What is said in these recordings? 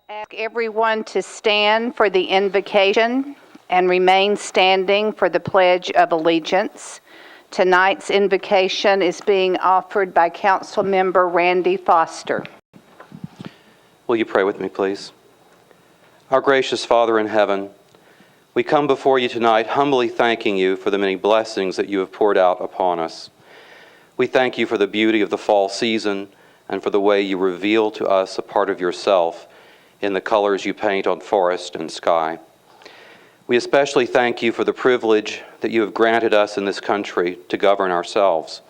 ask everyone to stand for the invocation and remain standing for the Pledge of Allegiance. Tonight's invocation is being offered by Council Member Randy Foster. Will you pray with me, please? Our gracious Father in heaven, we come before you tonight humbly thanking you for the many blessings that you have poured out upon us. We thank you for the beauty of the fall season and for the way you reveal to us a part of yourself in the colors you paint on forest and sky. We especially thank you for the privilege that you have granted us in this country to govern ourselves.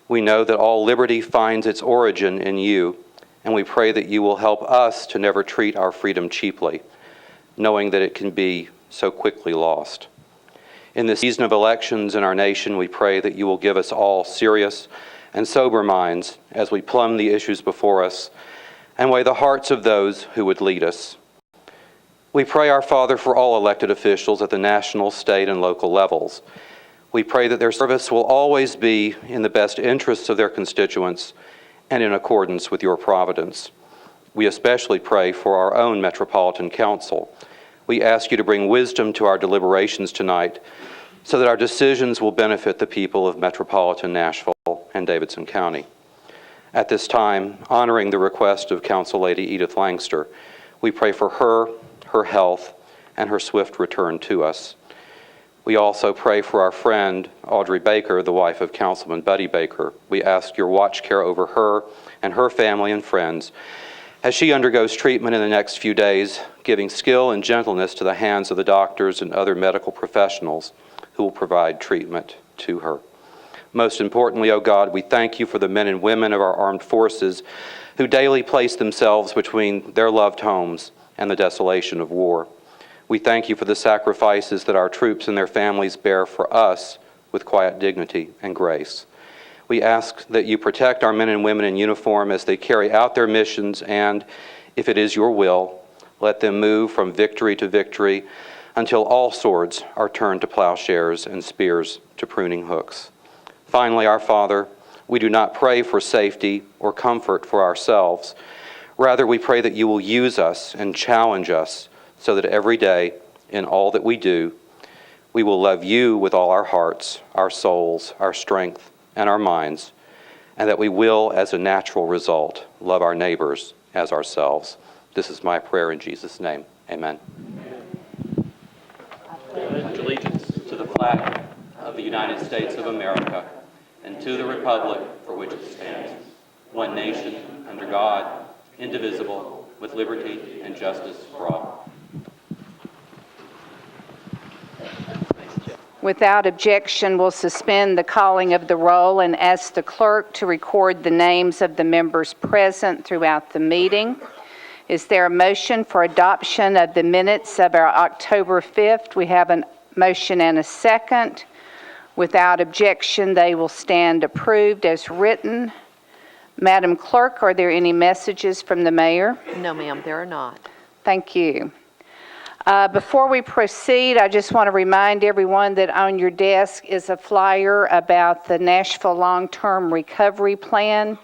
We know that all liberty finds its origin in you, and we pray that you will help us to never treat our freedom cheaply, knowing that it can be so quickly lost. In this season of elections in our nation, we pray that you will give us all serious and sober minds as we plumb the issues before us and weigh the hearts of those who would lead us. We pray, our Father, for all elected officials at the national, state, and local levels. We pray that their service will always be in the best interests of their constituents and in accordance with your providence. We especially pray for our own Metropolitan Council. We ask you to bring wisdom to our deliberations tonight so that our decisions will benefit the people of metropolitan Nashville and Davidson County. At this time, honoring the request of Council Lady Edith Langster, we pray for her health, and her swift return to us. We also pray for our friend Audrey Baker, the wife of Councilman Buddy Baker. We ask your watch care over her and her family and friends as she undergoes treatment in the next few days, giving skill and gentleness to the hands of the doctors and other medical professionals who will provide treatment to her. Most importantly, O God, we thank you for the men and women of our armed forces who daily place themselves between their loved homes and the desolation of war. We thank you for the sacrifices that our troops and their families bear for us with quiet dignity and grace. We ask that you protect our men and women in uniform as they carry out their missions, and, if it is your will, let them move from victory to victory until all swords are turned to plowshares and spears to pruning hooks. Finally, our Father, we do not pray for safety or comfort for ourselves. Rather, we pray that you will use us and challenge us so that every day, in all that we do, we will love you with all our hearts, our souls, our strength, and our minds, and that we will, as a natural result, love our neighbors as ourselves. This is my prayer in Jesus' name. Amen. I pledge allegiance to the flag of the United States of America and to the republic for which it stands, one nation, under God, indivisible, with liberty and justice for all. Without objection, we'll suspend the calling of the roll and ask the clerk to record the names of the members present throughout the meeting. Is there a motion for adoption of the minutes of our October 5th? We have a motion and a second. Without objection, they will stand approved as written. Madam Clerk, are there any messages from the mayor? No, ma'am, there are not. Thank you. Before we proceed, I just want to remind everyone that on your desk is a flyer about the Nashville Long-Term Recovery Plan.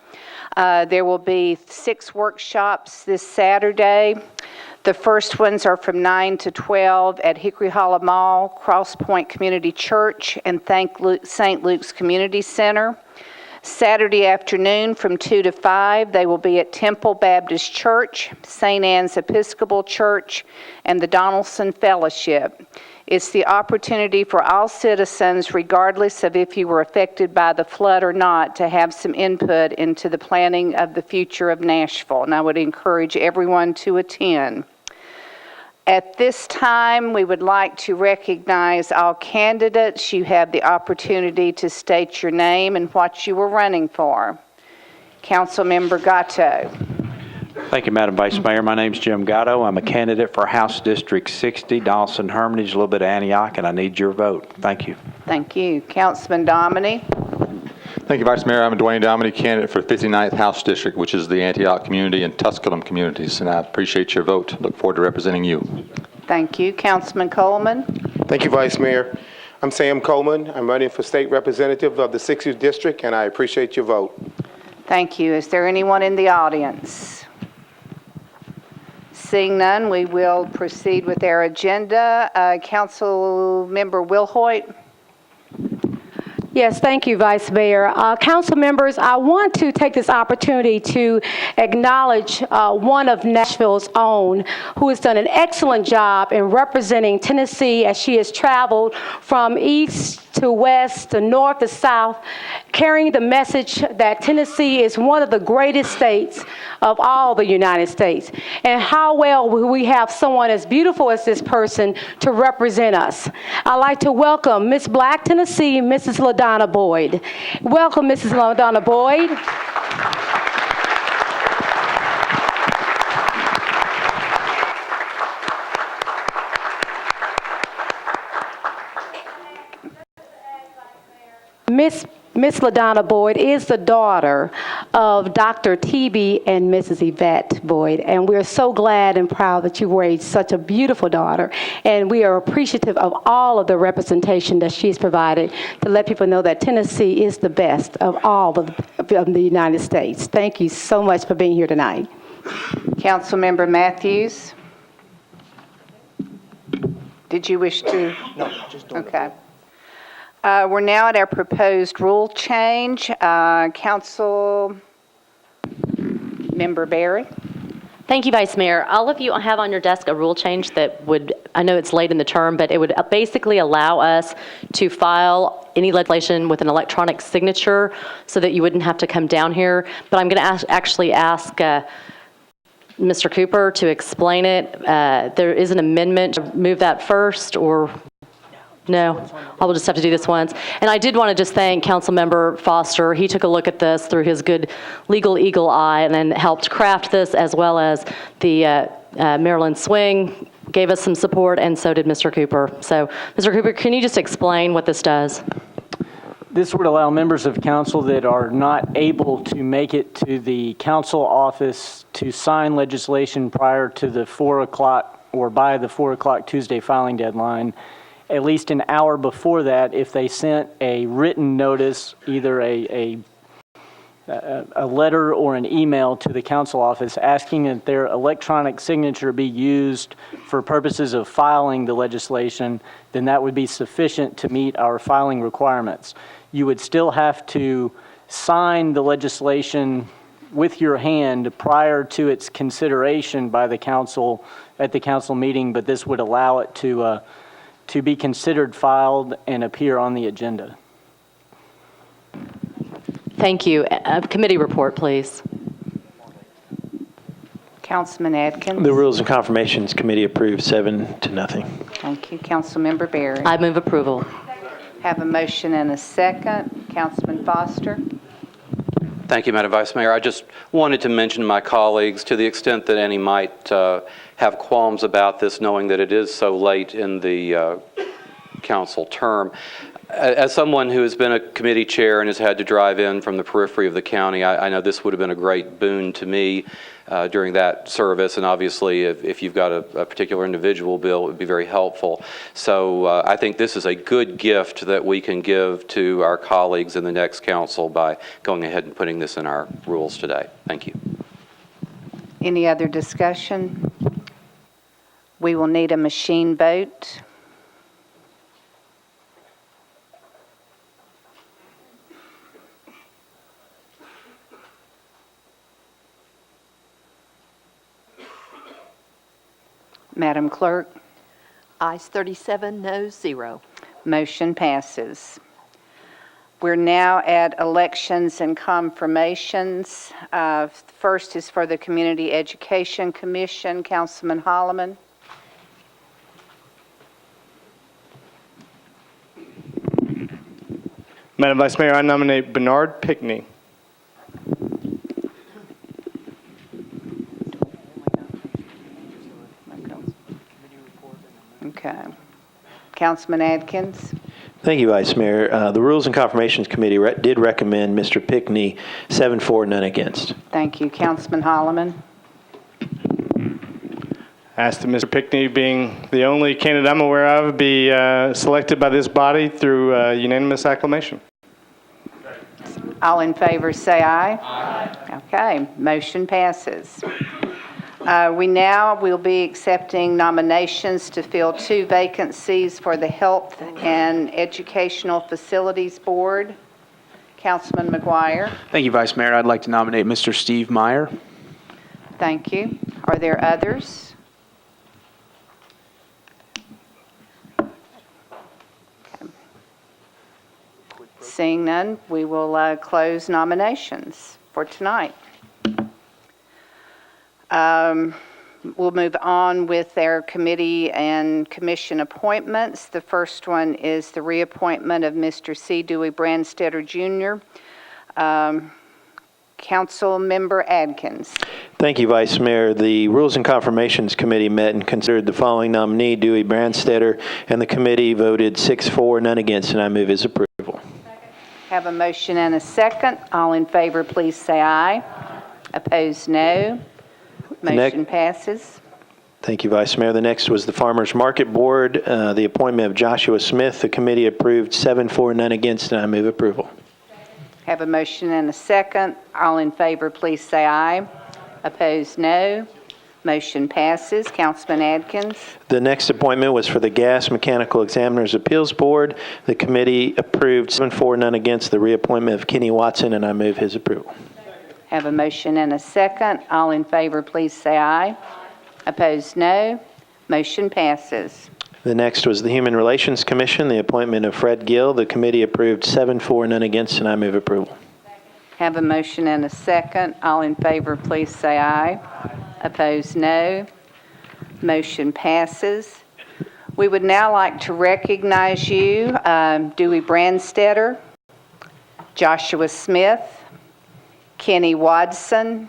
There will be 6 workshops this Saturday. The first ones are from 9 to 12 at Hickory Hollow Mall, Cross Point Community Church, and St. Luke's Community Center. Saturday afternoon from 2 to 5, they will be at Temple Baptist Church, St. Anne's Episcopal Church, and the Donaldson Fellowship. It's the opportunity for all citizens, regardless of if you were affected by the flood or not, to have some input into the planning of the future of Nashville, and I would encourage everyone to attend. At this time, we would like to recognize all candidates. You have the opportunity to state your name and what you were running for. Councilmember Gatto. Thank you, Madam Vice Mayor. My name's Jim Gatto. I'm a candidate for House District 60, Donaldson Hermitage, a little bit of Antioch, and I need your vote. Thank you. Thank you. Councilman Dominy. Thank you, Vice Mayor. I'm Dwayne Dominy, candidate for 59th House District, which is the Antioch community and Tusculum communities, and I appreciate your vote. Look forward to representing you. Thank you. Councilman Coleman. Thank you, Vice Mayor. I'm Sam Coleman. I'm running for State Representative of the 60th District, and I appreciate your vote. Thank you. Is there anyone in the audience? Seeing none, we will proceed with our agenda. Council Member Wilhoit. Yes, thank you, Vice Mayor. Council members, I want to take this opportunity to acknowledge one of Nashville's own who has done an excellent job in representing Tennessee as she has traveled from east to west to north to south, carrying the message that Tennessee is one of the greatest states of all the United States. And how well will we have someone as beautiful as this person to represent us. I'd like to welcome Miss Black Tennessee, Mrs. LaDonna Boyd. Welcome, Mrs. LaDonna Boyd. Miss LaDonna Boyd is the daughter of Dr. T.B. and Mrs. Yvette Boyd, and we're so glad and proud that you raised such a beautiful daughter, and we are appreciative of all of the representation that she's provided to let people know that Tennessee is the best of all of the United States. Thank you so much for being here tonight. Councilmember Matthews. Did you wish to? No, just don't. Okay. We're now at our proposed rule change. Council Member Berry. Thank you, Vice Mayor. All of you have on your desk a rule change that would, I know it's late in the term, but it would basically allow us to file any legislation with an electronic signature so that you wouldn't have to come down here. But I'm going to actually ask Mr. Cooper to explain it. There is an amendment to move that first, or no, I will just have to do this once. And I did want to just thank Councilmember Foster. He took a look at this through his good legal eagle eye and then helped craft this, as well as the Maryland Swing gave us some support, and so did Mr. Cooper. So, Mr. Cooper, can you just explain what this does? This would allow members of council that are not able to make it to the council office to sign legislation prior to the 4 o'clock or by the 4 o'clock Tuesday filing deadline, at least an hour before that, if they sent a written notice, either a letter or an email to the council office asking that their electronic signature be used for purposes of filing the legislation, then that would be sufficient to meet our filing requirements. You would still have to sign the legislation with your hand prior to its consideration by the council at the council meeting, but this would allow it to be considered, filed, and appear on the agenda. Thank you. Committee report, please. Councilman Adkins. The Rules and Confirmations Committee approved 7-0. Thank you. Councilmember Berry. I move approval. Have a motion and a second. Councilman Foster. Thank you, Madam Vice Mayor. I just wanted to mention to my colleagues, to the extent that any might have qualms about this, knowing that it is so late in the council term. As someone who has been a committee chair and has had to drive in from the periphery of the county, I know this would have been a great boon to me during that service, and obviously if you've got a particular individual bill, it would be very helpful. So I think this is a good gift that we can give to our colleagues in the next council by going ahead and putting this in our rules today. Thank you. Any other discussion? We will need a machine vote. Madam Clerk. Ayes 37, noes 0. Motion passes. We're now at elections and confirmations. First is for the Community Education Commission. Councilman Holloman. Madam Vice Mayor, I nominate Bernard Pickney. Okay. Councilman Adkins. Thank you, Vice Mayor. The Rules and Confirmations Committee did recommend Mr. Pickney 7-4, none against. Thank you. Councilman Holloman. Ask that Mr. Pickney, being the only candidate I'm aware of, be selected by this body through unanimous acclamation. All in favor say aye. Aye. Okay, motion passes. We now will be accepting nominations to fill 2 vacancies for the Health and Educational Facilities Board. Councilman McGuire. Thank you, Vice Mayor. I'd like to nominate Mr. Steve Meyer. Thank you. Are there others? Okay. Seeing none, we will close nominations for tonight. We'll move on with our committee and commission appointments. The first one is the reappointment of Mr. C. Dewey Brandstetter, Jr. Council Member Adkins. Thank you, Vice Mayor. The Rules and Confirmations Committee met and considered the following nominee, Dewey Brandstetter, and the committee voted 6-4, none against, and I move his approval. Have a motion and a second. All in favor, please say aye. Opposed, no. Motion passes. Thank you, Vice Mayor. The next was the Farmers Market Board, the appointment of Joshua Smith. The committee approved 7-4, none against, and I move approval. Have a motion and a second. All in favor, please say aye. Opposed, no. Motion passes. Councilman Adkins. The next appointment was for the Gas Mechanical Examiners Appeals Board. The committee approved 7-4, none against, the reappointment of Kenny Watson, and I move his approval. Have a motion and a second. All in favor, please say aye. Opposed, no. Motion passes. The next was the Human Relations Commission, the appointment of Fred Gill. The committee approved 7-4, none against, and I move approval. Have a motion and a second. All in favor, please say aye. Opposed, no. Motion passes. We would now like to recognize you, Dewey Brandstetter, Joshua Smith, Kenny Watson,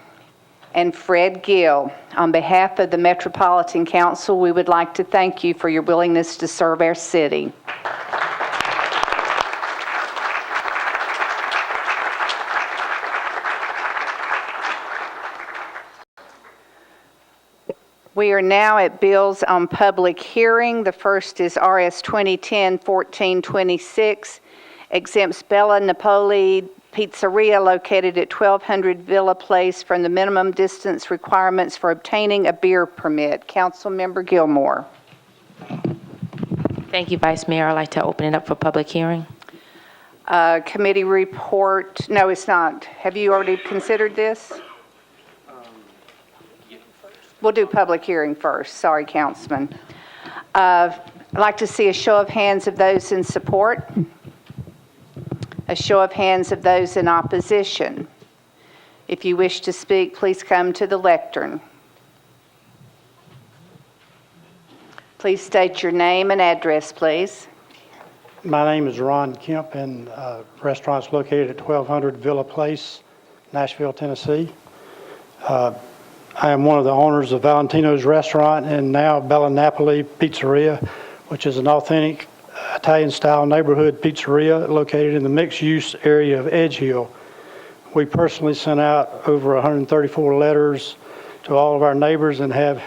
and Fred Gill. On behalf of the Metropolitan Council, we would like to thank you for your willingness to serve our city. We are now at bills on public hearing. The first is RS 2010-1426, exempts Bella Napoli Pizzeria located at 1200 Villa Place from the minimum distance requirements for obtaining a beer permit. Councilmember Gilmore. Thank you, Vice Mayor. I'd like to open it up for public hearing. Committee report. No, it's not. Have you already considered this? We'll do public hearing first. Sorry, Councilman. I'd like to see a show of hands of those in support. A show of hands of those in opposition. If you wish to speak, please come to the lectern. Please state your name and address, please. My name is Ron Kemp, and restaurant's located at 1200 Villa Place, Nashville, Tennessee. I am one of the owners of Valentino's Restaurant and now Bella Napoli Pizzeria, which is an authentic Italian-style neighborhood pizzeria located in the mixed-use area of Edge Hill. We personally sent out over 134 letters to all of our neighbors and have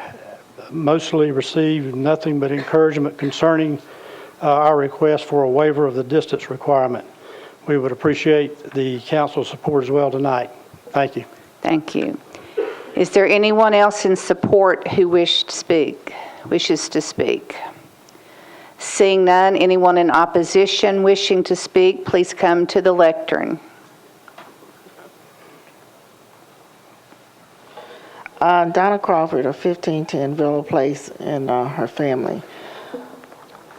mostly received nothing but encouragement concerning our request for a waiver of the distance requirement. We would appreciate the council's support as well tonight. Thank you. Thank you. Is there anyone else in support who wishes to speak? Seeing none, anyone in opposition wishing to speak, please come to the lectern. Donna Crawford of 1510 Villa Place and her family.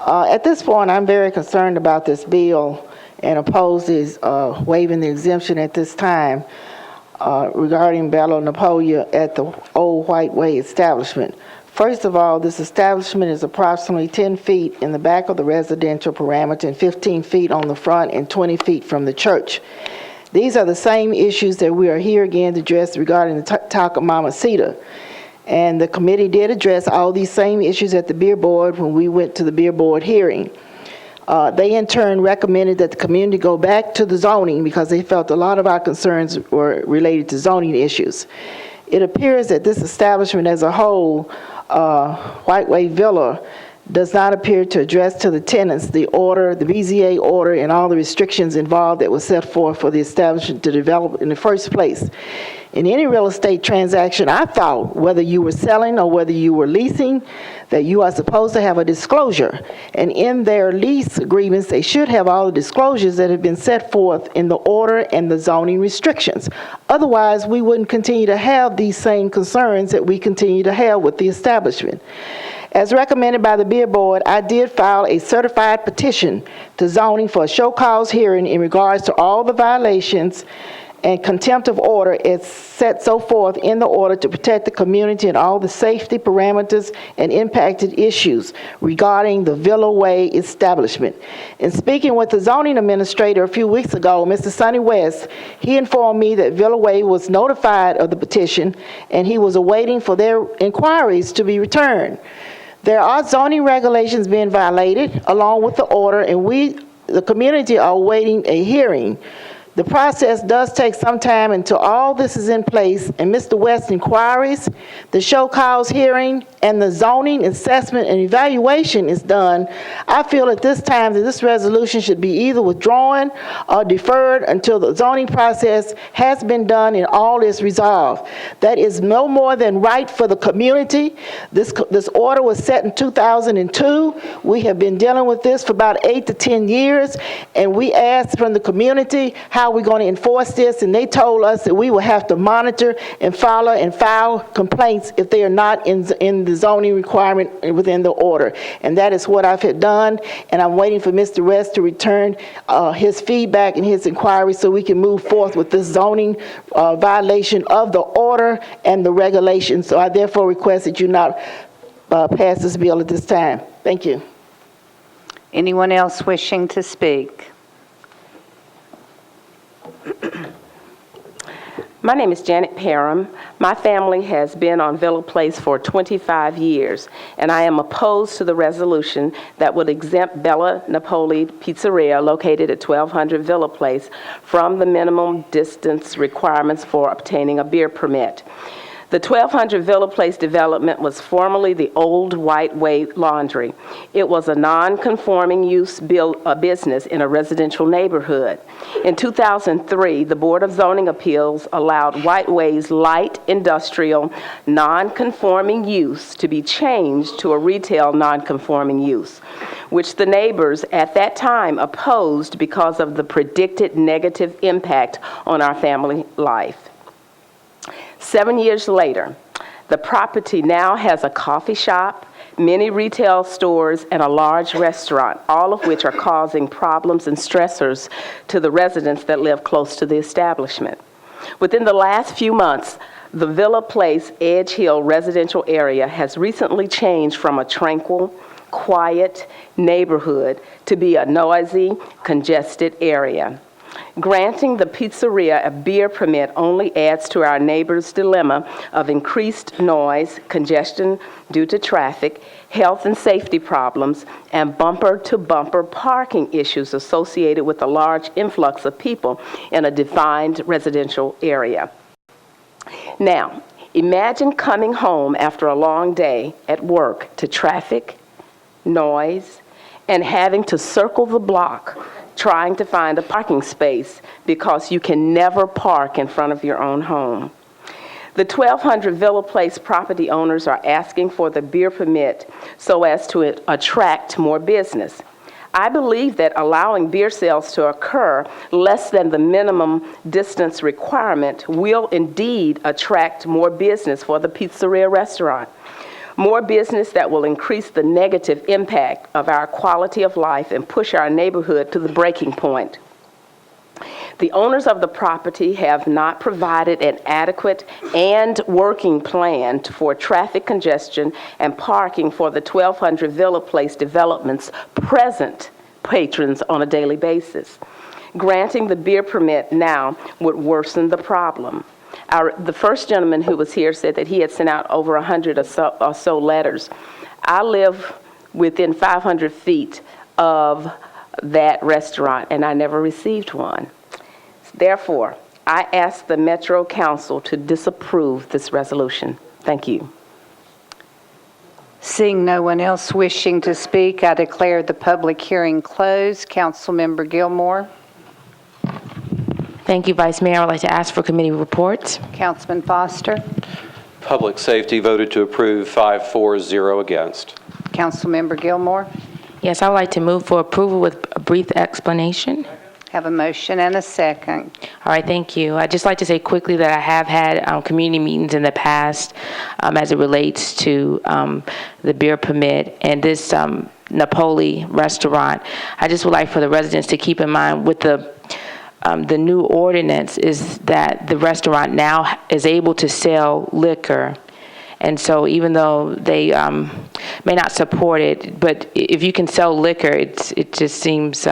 At this point, I'm very concerned about this bill and oppose this waiving the exemption at this time regarding Bella Napoli at the Old White Way establishment. First of all, this establishment is approximately 10 feet in the back of the residential parameter and 15 feet on the front and 20 feet from the church. These are the same issues that we are here again to address regarding the Taco Mamacita. And the committee did address all these same issues at the beer board when we went to the beer board hearing. They in turn recommended that the community go back to the zoning because they felt a lot of our concerns were related to zoning issues. It appears that this establishment as a whole, White Way Villa, does not appear to address to the tenants the order, the BZA order, and all the restrictions involved that was set forth for the establishment to develop in the first place. In any real estate transaction, I thought, whether you were selling or whether you were leasing, that you are supposed to have a disclosure. And in their lease agreements, they should have all the disclosures that have been set forth in the order and the zoning restrictions. Otherwise, we wouldn't continue to have these same concerns that we continue to have with the establishment. As recommended by the Beer Board, I did file a certified petition to zoning for a show cause hearing in regards to all the violations and contempt of order is set so forth in the order to protect the community and all the safety parameters and impacted issues regarding the Villa Way establishment. In speaking with the zoning administrator a few weeks ago, Mr. Sonny West, he informed me that Villa Way was notified of the petition and he was awaiting for their inquiries to be returned. There are zoning regulations being violated along with the order, and we, the community, are awaiting a hearing. The process does take some time until all this is in place and Mr. West's inquiries, the show cause hearing, and the zoning assessment and evaluation is done. I feel at this time that this resolution should be either withdrawn or deferred until the zoning process has been done and all is resolved. That is no more than right for the community. This order was set in 2002. We have been dealing with this for about 8 to 10 years, and we asked from the community how we're going to enforce this, and they told us that we will have to monitor and follow and file complaints if they are not in the zoning requirement within the order. And that is what I've had done, and I'm waiting for Mr. West to return his feedback and his inquiry so we can move forth with this zoning violation of the order and the regulations. So I therefore request that you not pass this bill at this time. Thank you. Anyone else wishing to speak? My name is Janet Parham. My family has been on Villa Place for 25 years, and I am opposed to the resolution that would exempt Bella Napoli Pizzeria, located at 1200 Villa Place, from the minimum distance requirements for obtaining a beer permit. The 1200 Villa Place development was formerly the old White Way Laundry. It was a non-conforming use business in a residential neighborhood. In 2003, the Board of Zoning Appeals allowed White Way's light industrial non-conforming use to be changed to a retail non-conforming use, which the neighbors at that time opposed because of the predicted negative impact on our family life. 7 years later, the property now has a coffee shop, many retail stores, and a large restaurant, all of which are causing problems and stressors to the residents that live close to the establishment. Within the last few months, the Villa Place Edge Hill residential area has recently changed from a tranquil, quiet neighborhood to be a noisy, congested area. Granting the pizzeria a beer permit only adds to our neighbors' dilemma of increased noise, congestion due to traffic, health and safety problems, and bumper-to-bumper parking issues associated with a large influx of people in a defined residential area. Now, imagine coming home after a long day at work to traffic, noise, and having to circle the block trying to find a parking space because you can never park in front of your own home. The 1200 Villa Place property owners are asking for the beer permit so as to attract more business. I believe that allowing beer sales to occur less than the minimum distance requirement will indeed attract more business for the pizzeria restaurant. More business that will increase the negative impact of our quality of life and push our neighborhood to the breaking point. The owners of the property have not provided an adequate and working plan for traffic congestion and parking for the 1200 Villa Place development's present patrons on a daily basis. Granting the beer permit now would worsen the problem. The first gentleman who was here said that he had sent out over 100 or so letters. I live within 500 feet of that restaurant, and I never received one. Therefore, I ask the Metro Council to disapprove this resolution. Thank you. Seeing no one else wishing to speak, I declare the public hearing closed. Councilmember Gilmore. Thank you, Vice Mayor. I would like to ask for committee reports. Councilman Foster. Public Safety voted to approve 5-4-0 against. Councilmember Gilmore. Yes, I would like to move for approval with a brief explanation. Have a motion and a second. All right, thank you. I'd just like to say quickly that I have had community meetings in the past as it relates to the beer permit and this Napoli restaurant. I just would like for the residents to keep in mind with the new ordinance is that the restaurant now is able to sell liquor. And so even though they may not support it, but if you can sell liquor, it just seems,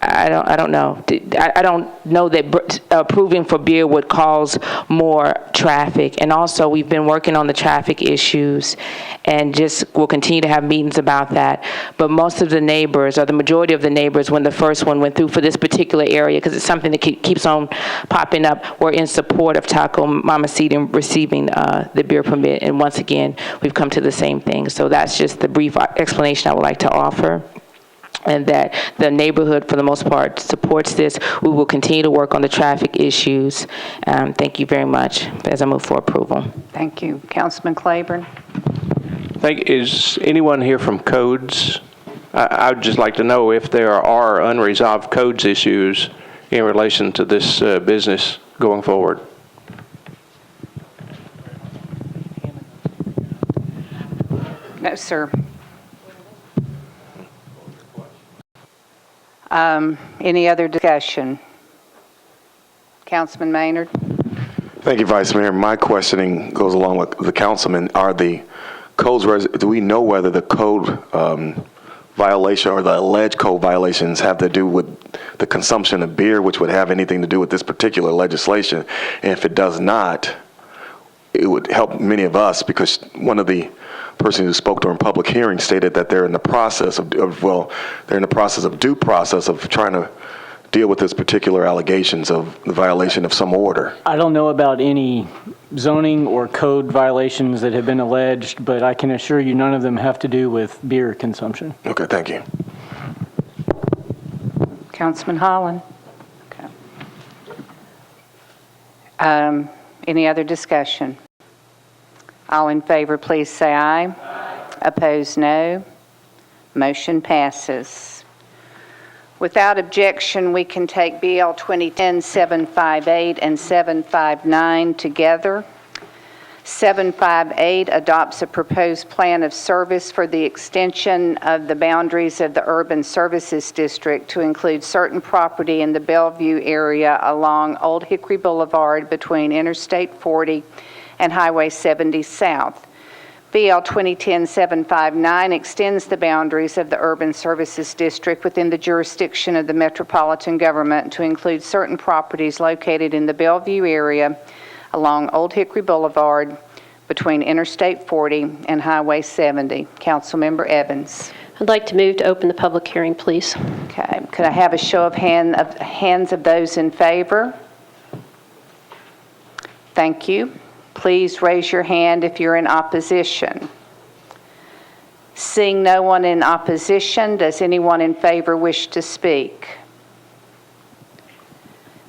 I don't know. I don't know that approving for beer would cause more traffic. And also, we've been working on the traffic issues and just will continue to have meetings about that. But most of the neighbors, or the majority of the neighbors, when the first one went through for this particular area, because it's something that keeps on popping up, were in support of Taco Mamacita receiving the beer permit. And once again, we've come to the same thing. So that's just the brief explanation I would like to offer. And that the neighborhood, for the most part, supports this. We will continue to work on the traffic issues. Thank you very much as I move for approval. Thank you. Councilman Claiborne. Is anyone here from codes? I would just like to know if there are unresolved codes issues in relation to this business going forward. No, sir. Any other discussion? Councilman Maynard. Thank you, Vice Mayor. My questioning goes along with the councilman. Are the codes, do we know whether the code violation or the alleged code violations have to do with the consumption of beer, which would have anything to do with this particular legislation? And if it does not, it would help many of us, because one of the person who spoke during public hearing stated that they're in the process of due process of trying to deal with this particular allegations of the violation of some order. I don't know about any zoning or code violations that have been alleged, but I can assure you none of them have to do with beer consumption. Okay, thank you. Councilman Holland. Okay. Any other discussion? All in favor, please say aye. Aye. Opposed, no. Motion passes. Without objection, we can take BL 2010-758 and 759 together. 758 adopts a proposed plan of service for the extension of the boundaries of the Urban Services District to include certain property in the Bellevue area along Old Hickory Boulevard between Interstate 40 and Highway 70 South. BL 2010-759 extends the boundaries of the Urban Services District within the jurisdiction of the Metropolitan Government to include certain properties located in the Bellevue area along Old Hickory Boulevard between Interstate 40 and Highway 70. Councilmember Evans. I'd like to move to open the public hearing, please. Okay. Could I have a show of hands of those in favor? Thank you. Please raise your hand if you're in opposition. Seeing no one in opposition, does anyone in favor wish to speak?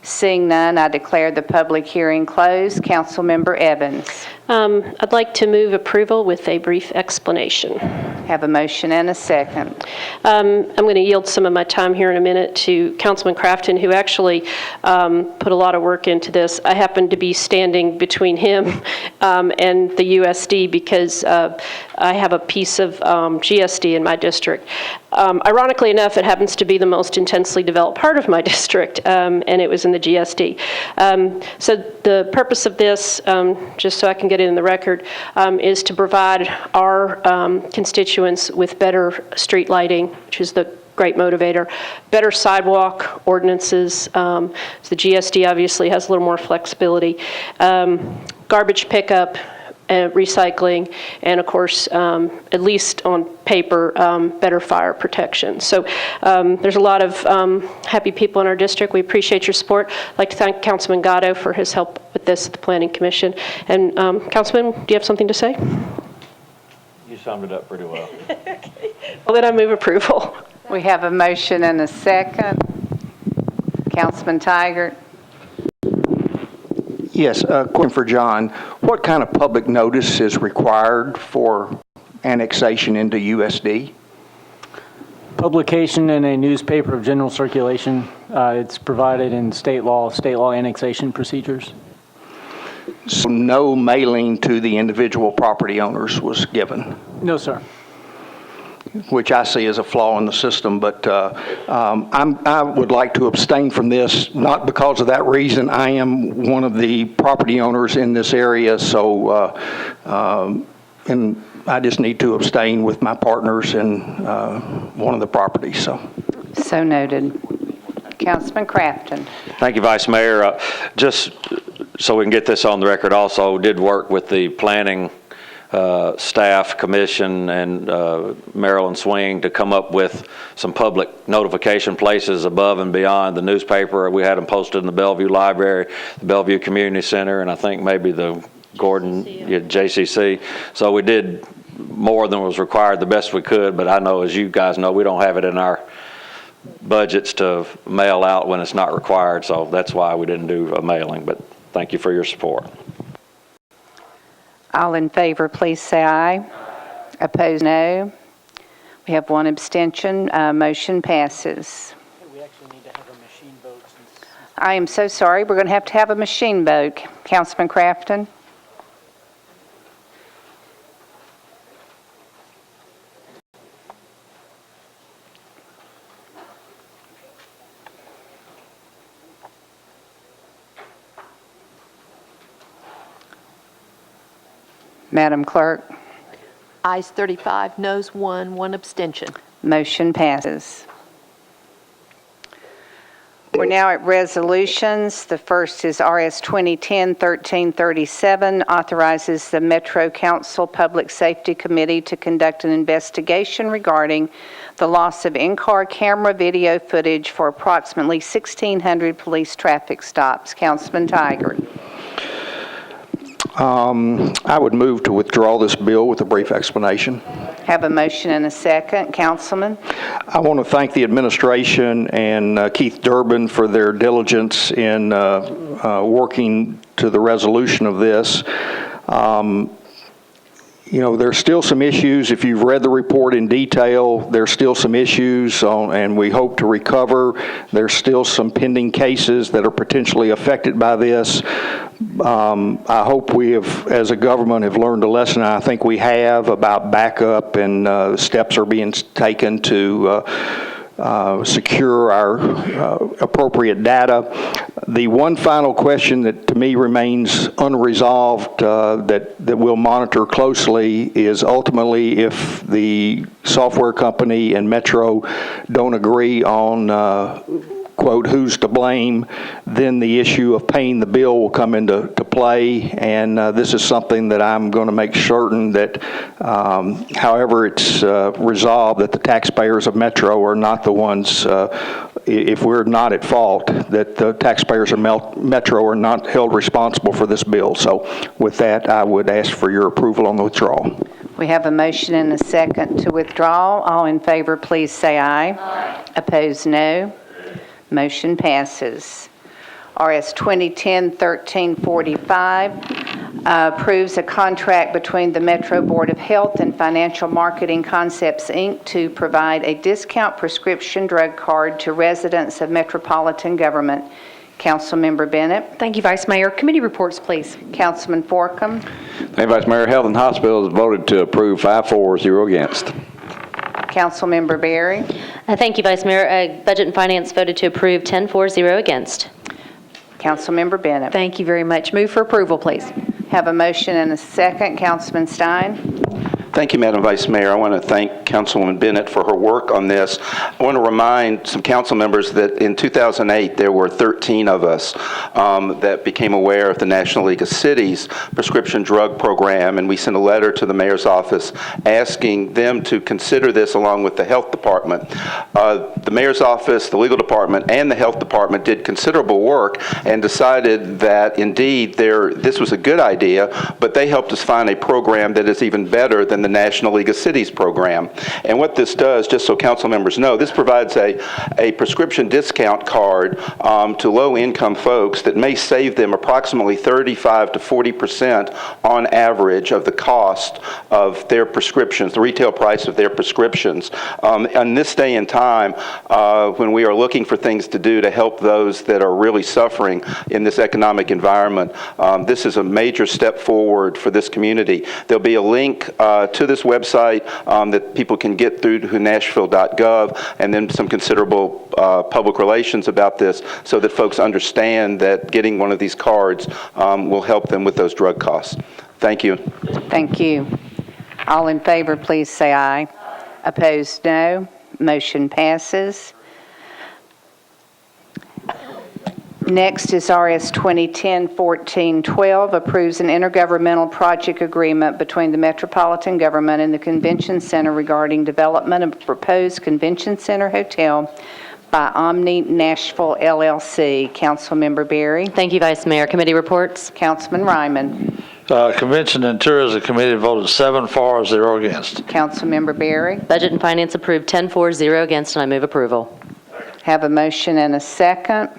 Seeing none, I declare the public hearing closed. Councilmember Evans. I'd like to move approval with a brief explanation. Have a motion and a second. I'm going to yield some of my time here in a minute to Councilman Crafton, who actually put a lot of work into this. I happen to be standing between him and the USD because I have a piece of GSD in my district. Ironically enough, it happens to be the most intensely developed part of my district, and it was in the GSD. So the purpose of this, just so I can get it in the record, is to provide our constituents with better street lighting, which is the great motivator, better sidewalk ordinances. So the GSD obviously has a little more flexibility, garbage pickup, recycling, and of course, at least on paper, better fire protection. So there's a lot of happy people in our district. We appreciate your support. I'd like to thank Councilman Gatto for his help with this at the Planning Commission. And Councilman, do you have something to say? summed it up pretty well. Well, then I move approval. We have a motion and a second. Councilman Tygart. Yes, a question for John. What kind of public notice is required for annexation into USD? Publication in a newspaper of general circulation. It's provided in state law annexation procedures. So no mailing to the individual property owners was given? No, sir. Which I see as a flaw in the system, but I would like to abstain from this, not because of that reason. I am one of the property owners in this area, so and I just need to abstain with my partners in one of the properties. So noted. Councilman Crafton. Thank you, Vice Mayor. Just so we can get this on the record also, did work with the planning staff, commission, and Maryland Swing to come up with some public notification places above and beyond the newspaper. We had them posted in the Bellevue Library, the Bellevue Community Center, and I think maybe the Gordon JCC. So we did more than was required, the best we could, but I know, as you guys know, we don't have it in our budgets to mail out when it's not required, so that's why we didn't do a mailing, but thank you for your support. All in favor, please say aye. Opposed, no. We have one abstention. Motion passes. We actually need to have a machine vote. I am so sorry. We're going to have a machine vote. Councilman Crafton. Madam Clerk. Ayes 35, noes 1, 1 abstention. Motion passes. We're now at resolutions. The first is RS 2010-1337, authorizes the Metro Council Public Safety Committee to conduct an investigation regarding the loss of in-car camera video footage for approximately 1,600 police traffic stops. Councilman Tygart. I would move to withdraw this bill with a brief explanation. Have a motion and a second. Councilman. I want to thank the administration and Keith Durbin for their diligence in working to the resolution of this. You know, there's still some issues. If you've read the report in detail, there's still some issues, and we hope to recover. There's still some pending cases that are potentially affected by this. I hope we have, as a government, have learned a lesson. I think we have, about backup, and steps are being taken to secure our appropriate data. The one final question that to me remains unresolved that we'll monitor closely is ultimately if the software company and Metro don't agree on quote, who's to blame, then the issue of paying the bill will come into play, and this is something that I'm going to make certain that however it's resolved, that the taxpayers of Metro are not the ones, if we're not at fault, that the taxpayers of Metro are not held responsible for this bill. So with that, I would ask for your approval on the withdrawal. We have a motion and a second to withdraw. All in favor, please say aye. Aye. Opposed, no. Motion passes. RS 2010-1345 approves a contract between the Metro Board of Health and Financial Marketing Concepts, Inc. to provide a discount prescription drug card to residents of metropolitan government. Councilmember Bennett. Thank you, Vice Mayor. Committee reports, please. Councilman Forcom. Thank you, Vice Mayor. Health and Hospitals voted to approve 5-4, 0 against. Councilmember Berry. Thank you, Vice Mayor. Budget and Finance voted to approve 10-4, 0 against. Councilmember Bennett. Thank you very much. Move for approval, please. Have a motion and a second. Councilman Stein. Thank you, Madam Vice Mayor. I want to thank Councilwoman Bennett for her work on this. I want to remind some council members that in 2008, there were 13 of us that became aware of the National League of Cities prescription drug program, and we sent a letter to the mayor's office asking them to consider this along with the health department. The mayor's office, the legal department, and the health department did considerable work and decided that indeed this was a good idea, but they helped us find a program that is even better than the National League of Cities program. And what this does, just so council members know, this provides a prescription discount card to low-income folks that may save them approximately 35 to 40% on average of the cost of their prescriptions, the retail price of their prescriptions. On this day and time, when we are looking for things to do to help those that are really suffering in this economic environment, this is a major step forward for this community. There'll be a link to this website that people can get through to nashville.gov, and then some considerable public relations about this so that folks understand that getting one of these cards will help them with those drug costs. Thank you. Thank you. All in favor, please say aye. Opposed, no. Motion passes. Next is RS 2010-1412, approves an intergovernmental project agreement between the Metropolitan Government and the Convention Center regarding development of a proposed Convention Center hotel by Omni Nashville LLC. Councilmember Berry. Thank you, Vice Mayor. Committee reports. Councilman Ryman. Convention and Tourism Committee voted 7 for, 0 against. Councilmember Berry. Budget and Finance approved 10 for, 0 against, and I move approval. Have a motion and a second.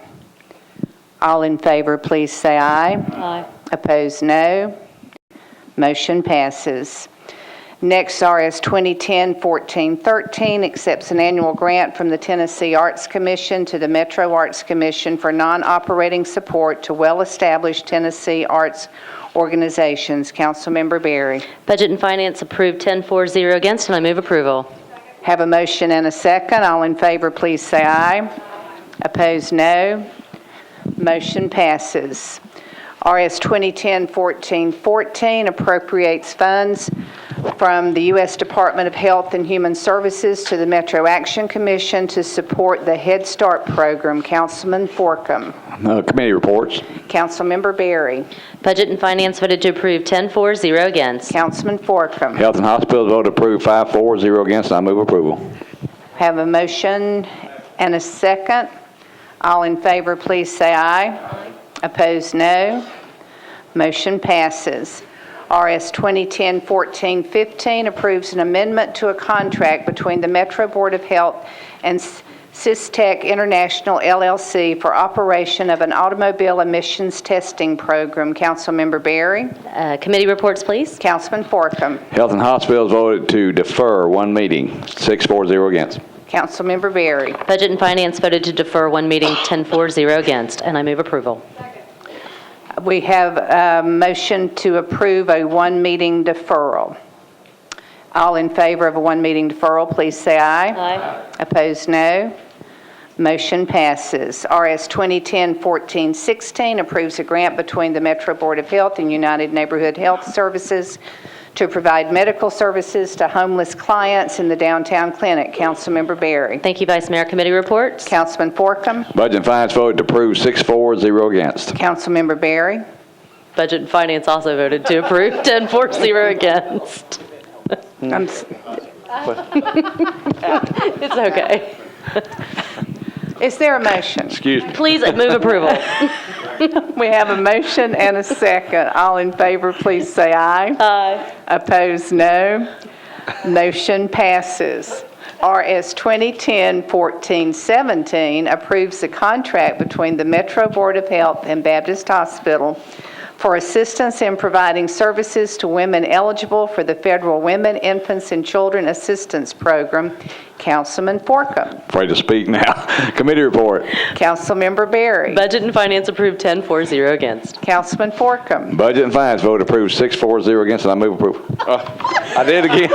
All in favor, please say aye. Aye. Opposed, no. Motion passes. Next, RS 2010-1413 accepts an annual grant from the Tennessee Arts Commission to the Metro Arts Commission for non-operating support to well-established Tennessee arts organizations. Councilmember Berry. Budget and Finance approved 10 for, 0 against, and I move approval. Have a motion and a second. All in favor, please say aye. Opposed, no. Motion passes. RS 2010-1414 appropriates funds from the U.S. Department of Health and Human Services to the Metro Action Commission to support the Head Start program. Councilman Forcum. Committee reports. Councilmember Berry. Budget and Finance voted to approve 10 for, 0 against. Councilman Forcum. Health and Hospitals voted approved 5 for, 0 against, and I move approval. Have a motion and a second. All in favor, please say aye. Aye. Opposed, no. Motion passes. RS 2010-1415 approves an amendment to a contract between the Metro Board of Health and Systech International LLC for operation of an automobile emissions testing program. Councilmember Berry. Committee reports, please. Councilman Forcum. Health and Hospitals voted to defer 1 meeting, 6 for, 0 against. Councilmember Berry. Budget and Finance voted to defer 1 meeting, 10 for, 0 against, and I move approval. We have a motion to approve a 1-meeting deferral. All in favor of a 1-meeting deferral, please say aye. Aye. Opposed, no. Motion passes. RS 2010-1416 approves a grant between the Metro Board of Health and United Neighborhood Health Services to provide medical services to homeless clients in the downtown clinic. Councilmember Berry. Thank you, Vice Mayor. Committee reports. Councilman Forcum. Budget and Finance voted to approve 6 for, 0 against. Councilmember Berry. Budget and Finance also voted to approve 10 for, 0 against. It's okay. Is there a motion? Excuse me. Please move approval. We have a motion and a second. All in favor, please say aye. Aye. Opposed, no. Motion passes. RS 2010-1417 approves the contract between the Metro Board of Health and Baptist Hospital for assistance in providing services to women eligible for the Federal Women, Infants, and Children Assistance Program. Councilman Forcum. Afraid to speak now. Committee report. Councilmember Berry. Budget and Finance approved 10 for, 0 against. Councilman Forcum. Budget and Finance voted approved 6 for, 0 against, and I move approval. I did again.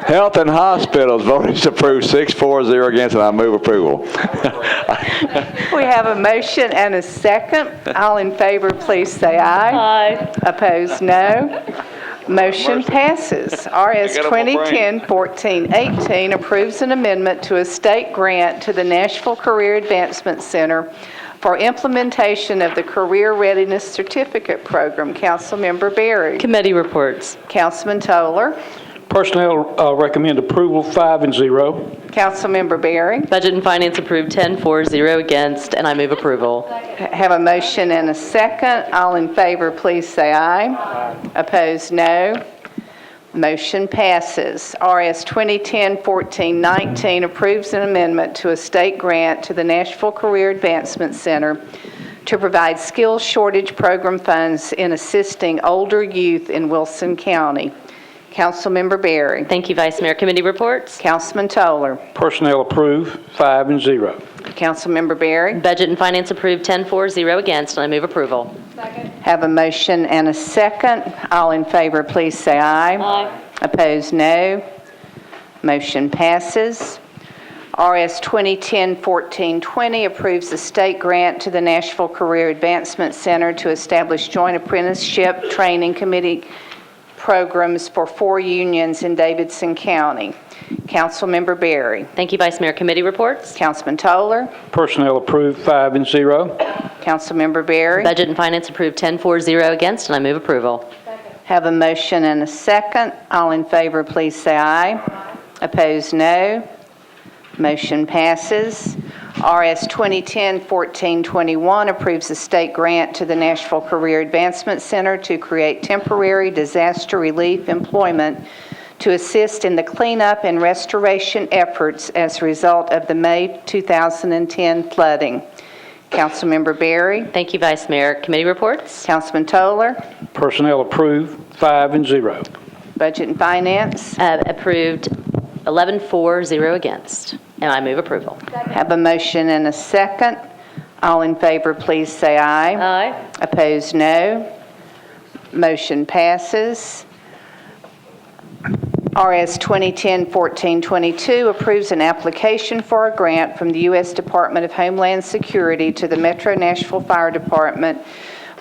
Health and Hospitals voted to approve 6 for, 0 against, and I move approval. We have a motion and a second. All in favor, please say aye. Aye. Opposed, no. Motion passes. RS 2010-1418 approves an amendment to a state grant to the Nashville Career Advancement Center for implementation of the Career Readiness Certificate Program. Councilmember Berry. Committee reports. Councilman Toler. Personnel recommend approval 5-0. Councilmember Berry. Budget and Finance approved 10-4, against, and I move approval. Have a motion and a second. All in favor, please say aye. Opposed, no. Motion passes. RS 2010-1419 approves an amendment to a state grant to the Nashville Career Advancement Center to provide skills shortage program funds in assisting older youth in Wilson County. Councilmember Berry. Thank you, Vice Mayor. Committee reports. Councilman Toler. Personnel approved 5-0. Councilmember Berry. Budget and Finance approved 10-4, against, and I move approval. Have a motion and a second. All in favor, please say aye. Aye. Opposed, no. Motion passes. RS 2010-1420 approves a state grant to the Nashville Career Advancement Center to establish joint apprenticeship training committee programs for 4 unions in Davidson County. Councilmember Berry. Thank you, Vice Mayor. Committee reports. Councilman Toler. Personnel approved 5-0. Councilmember Berry. Budget and Finance approved 10-4, against, and I move approval. Have a motion and a second. All in favor, please say aye. Opposed, no. Motion passes. RS 2010-1421 approves a state grant to the Nashville Career Advancement Center to create temporary disaster relief employment to assist in the cleanup and restoration efforts as a result of the May 2010 flooding. Councilmember Berry. Thank you, Vice Mayor. Committee reports. Councilman Toler. Personnel approved 5-0. Budget and Finance. Approved 11-4, against, and I move approval. Have a motion and a second. All in favor, please say aye. Aye. Opposed, no. Motion passes. RS 2010-1422 approves an application for a grant from the U.S. Department of Homeland Security to the Metro Nashville Fire Department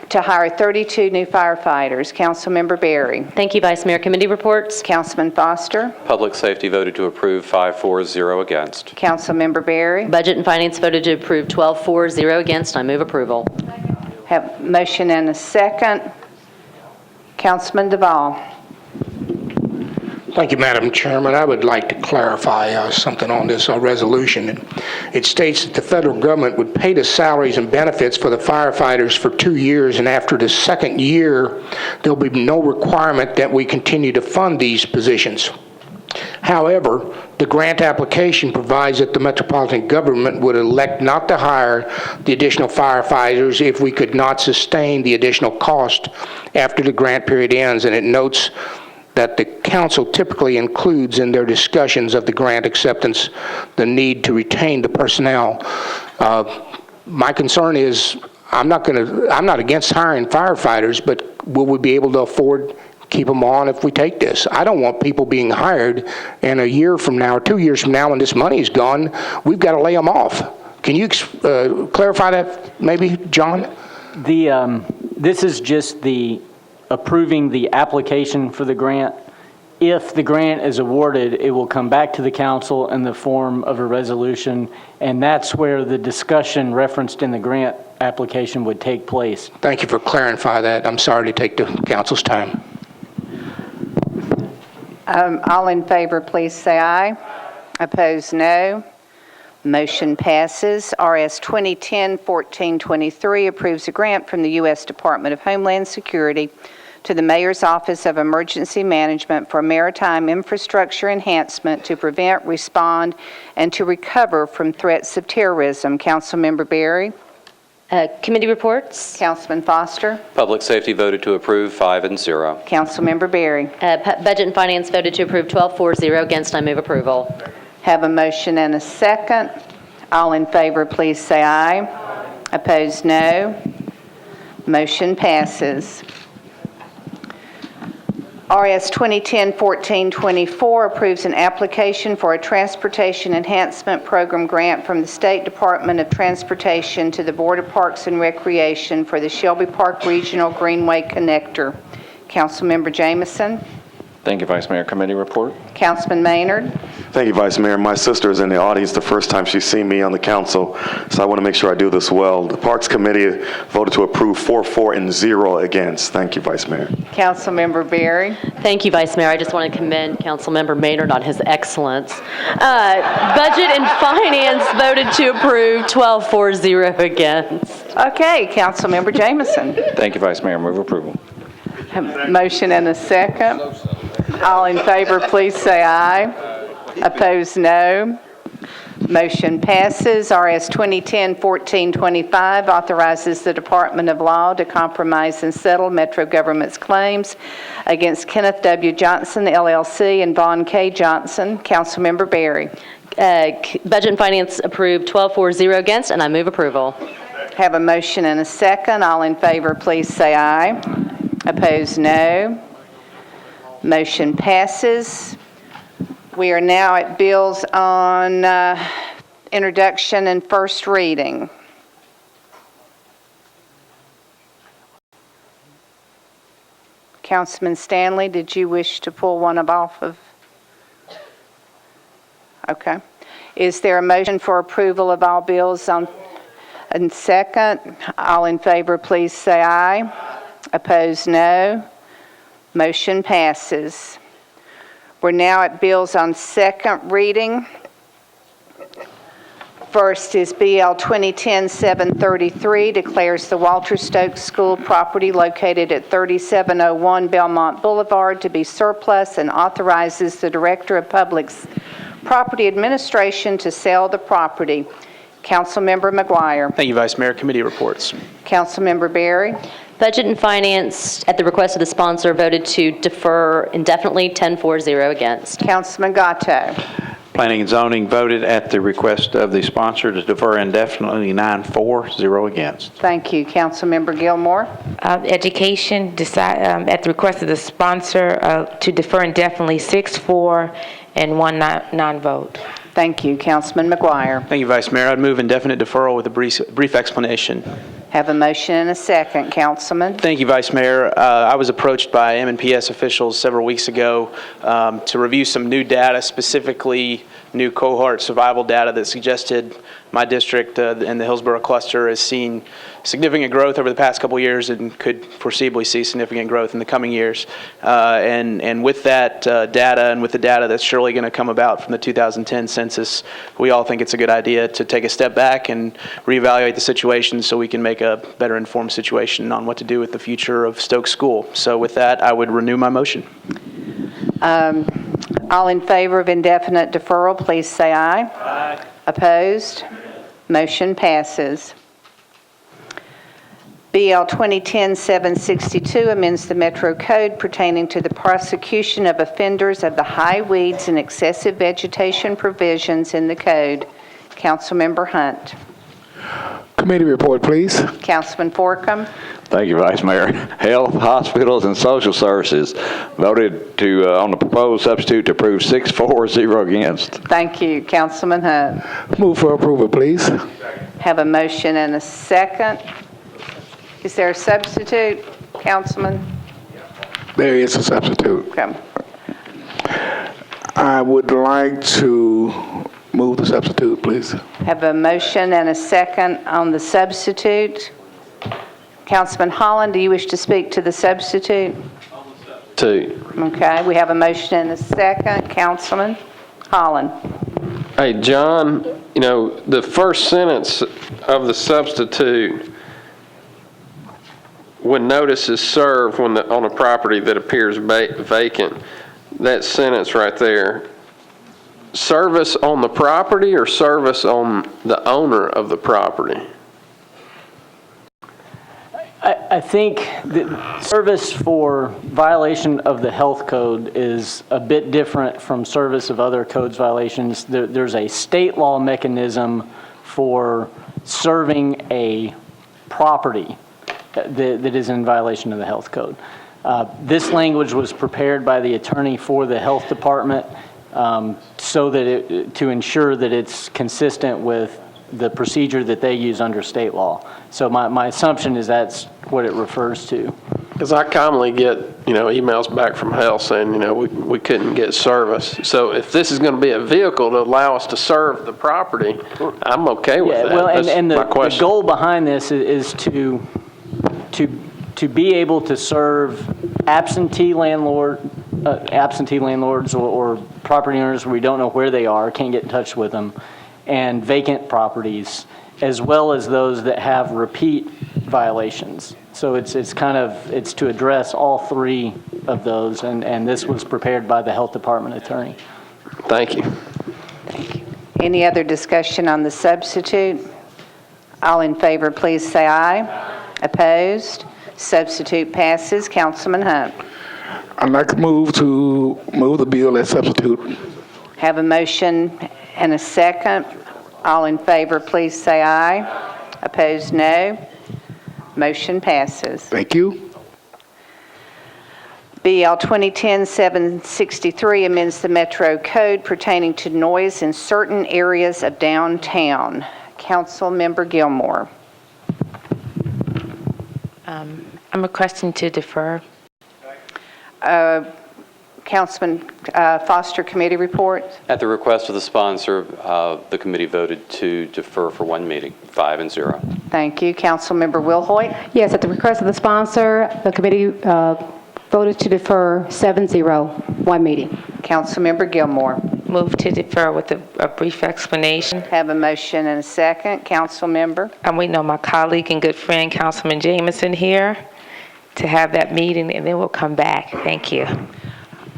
to hire 32 new firefighters. Councilmember Berry. Thank you, Vice Mayor. Committee reports. Councilman Foster. Public Safety voted to approve 5-4, against. Councilmember Berry. Budget and Finance voted to approve 12-4, against, and I move approval. Have motion and a second. Councilman Duvall. Thank you, Madam Chairman. I would like to clarify something on this resolution. It states that the federal government would pay the salaries and benefits for the firefighters for 2 years, and after the second year, there'll be no requirement that we continue to fund these positions. However, the grant application provides that the metropolitan government would elect not to hire the additional firefighters if we could not sustain the additional cost after the grant period ends, and it notes that the council typically includes in their discussions of the grant acceptance the need to retain the personnel. My concern is I'm not against hiring firefighters, but will we be able to afford keep them on if we take this? I don't want people being hired and a year from now or 2 years from now when this money is gone, we've got to lay them off. Can you clarify that maybe, John? This is just approving the application for the grant. If the grant is awarded, it will come back to the council in the form of a resolution, and that's where the discussion referenced in the grant application would take place. Thank you for clarifying that. I'm sorry to take the council's time. All in favor, please say aye. Opposed, no. Motion passes. RS 2010-1423 approves a grant from the U.S. Department of Homeland Security to the Mayor's Office of Emergency Management for maritime infrastructure enhancement to prevent, respond, and to recover from threats of terrorism. Councilmember Berry. Committee reports. Councilman Foster. Public Safety voted to approve 5-0. Councilmember Berry. Budget and Finance voted to approve 12-4, against, I move approval. Have a motion and a second. All in favor, please say aye. Opposed, no. Motion passes. RS 2010-1424 approves an application for a Transportation Enhancement Program grant from the State Department of Transportation to the Board of Parks and Recreation for the Shelby Park Regional Greenway Connector. Councilmember Jameson. Thank you, Vice Mayor. Committee report. Councilman Maynard. Thank you, Vice Mayor. My sister is in the audience, the first time she's seen me on the council, so I want to make sure I do this well. The Parks Committee voted to approve 4 and 0 against. Thank you, Vice Mayor. Councilmember Berry. Thank you, Vice Mayor. I just want to commend Councilmember Maynard on his excellence. Budget and Finance voted to approve 12-4-0 against. Okay, Councilmember Jameson. Thank you, Vice Mayor. Move approval. Motion and a second. All in favor, please say aye. Opposed, no. Motion passes. RS 2010-1425 authorizes the Department of Law to compromise and settle Metro government's claims against Kenneth W. Johnson, LLC, and Vaughn K. Johnson. Councilmember Berry. Budget and Finance approved 12-4-0 against, and I move approval. Have a motion and a second. All in favor, please say aye. Opposed, no. Motion passes. We are now at bills on introduction and first reading. Councilman Stanley, did you wish to pull one off of? Okay. Is there a motion for approval of all bills on and second? All in favor, please say aye. Opposed, no. Motion passes. We're now at bills on second reading. First is BL 2010-733, declares the Walter Stokes School property located at 3701 Belmont Boulevard to be surplus and authorizes the Director of Public Property Administration to sell the property. Councilmember McGuire. Thank you, Vice Mayor. Committee reports. Councilmember Berry. Budget and Finance, at the request of the sponsor, voted to defer indefinitely 10-4-0 against. Councilman Gatto. Planning and Zoning voted at the request of the sponsor to defer indefinitely 9-4-0 against. Thank you. Councilmember Gilmore. Education, at the request of the sponsor, to defer indefinitely 6-4 and 1 non-vote. Thank you. Councilman McGuire. Thank you, Vice Mayor. I'd move indefinite deferral with a brief explanation. Have a motion and a second. Councilman. Thank you, Vice Mayor. I was approached by M&PS officials several weeks ago to review some new data, specifically new cohort survival data that suggested my district and the Hillsborough cluster has seen significant growth over the past couple years and could foreseeably see significant growth in the coming years. And with that data and with the data that's surely going to come about from the 2010 census, we all think it's a good idea to take a step back and reevaluate the situation so we can make a better informed situation on what to do with the future of Stokes School. So with that, I would renew my motion. All in favor of indefinite deferral, please say aye. Aye. Opposed? Motion passes. BL 2010-762 amends the Metro Code pertaining to the prosecution of offenders of the high weeds and excessive vegetation provisions in the code. Councilmember Hunt. Committee report, please. Councilman Forcom. Thank you, Vice Mayor. Health, Hospitals, and Social Services voted to on the proposed substitute to approve 6-4-0 against. Thank you. Councilman Hunt. Move for approval, please. Have a motion and a second. Is there a substitute, Councilman? There is a substitute. Okay. I would like to move the substitute, please. Have a motion and a second on the substitute. Councilman Holland, do you wish to speak to the substitute? Two. Okay, we have a motion and a second. Councilman Holland. Hey, John, you know, the first sentence of the substitute, when notice is served on a property that appears vacant, that sentence right there, service on the property or service on the owner of the property? I think that service for violation of the health code is a bit different from service of other codes violations. There's a state law mechanism for serving a property that is in violation of the health code. This language was prepared by the attorney for the health department so that to ensure that it's consistent with the procedure that they use under state law. So my assumption is that's what it refers to. Because I commonly get, emails back from health saying, we couldn't get service. So if this is going to be a vehicle to allow us to serve the property, I'm okay with that. Well, That's and my the question. goal behind this is to be able to serve absentee landlords or property owners where we don't know where they are, can't get in touch with them, and vacant properties, as well as those that have repeat violations. So it's to address all three of those, and this was prepared by the health department attorney. Thank you. Any other discussion on the substitute? All in favor, please say aye. Opposed? Substitute passes. Councilman Hunt. I'd like to move the bill as substitute. Have a motion and a second. All in favor, please say aye. Opposed, no. Motion passes. Thank you. BL 2010-763 amends the Metro Code pertaining to noise in certain areas of downtown. Councilmember Gilmore. I'm requesting to defer. Councilman Foster, committee report. At the request of the sponsor, the committee voted to defer for one meeting, 5-0. Thank you. Councilmember Wilhoit. Yes, at the request of the sponsor, the committee voted to defer 7-0, one meeting. Councilmember Gilmore. Move to defer with a brief explanation. Have a motion and a second. Councilmember. I'm waiting on my colleague and good friend, Councilman Jameson, here to have that meeting, and then we'll come back. Thank you.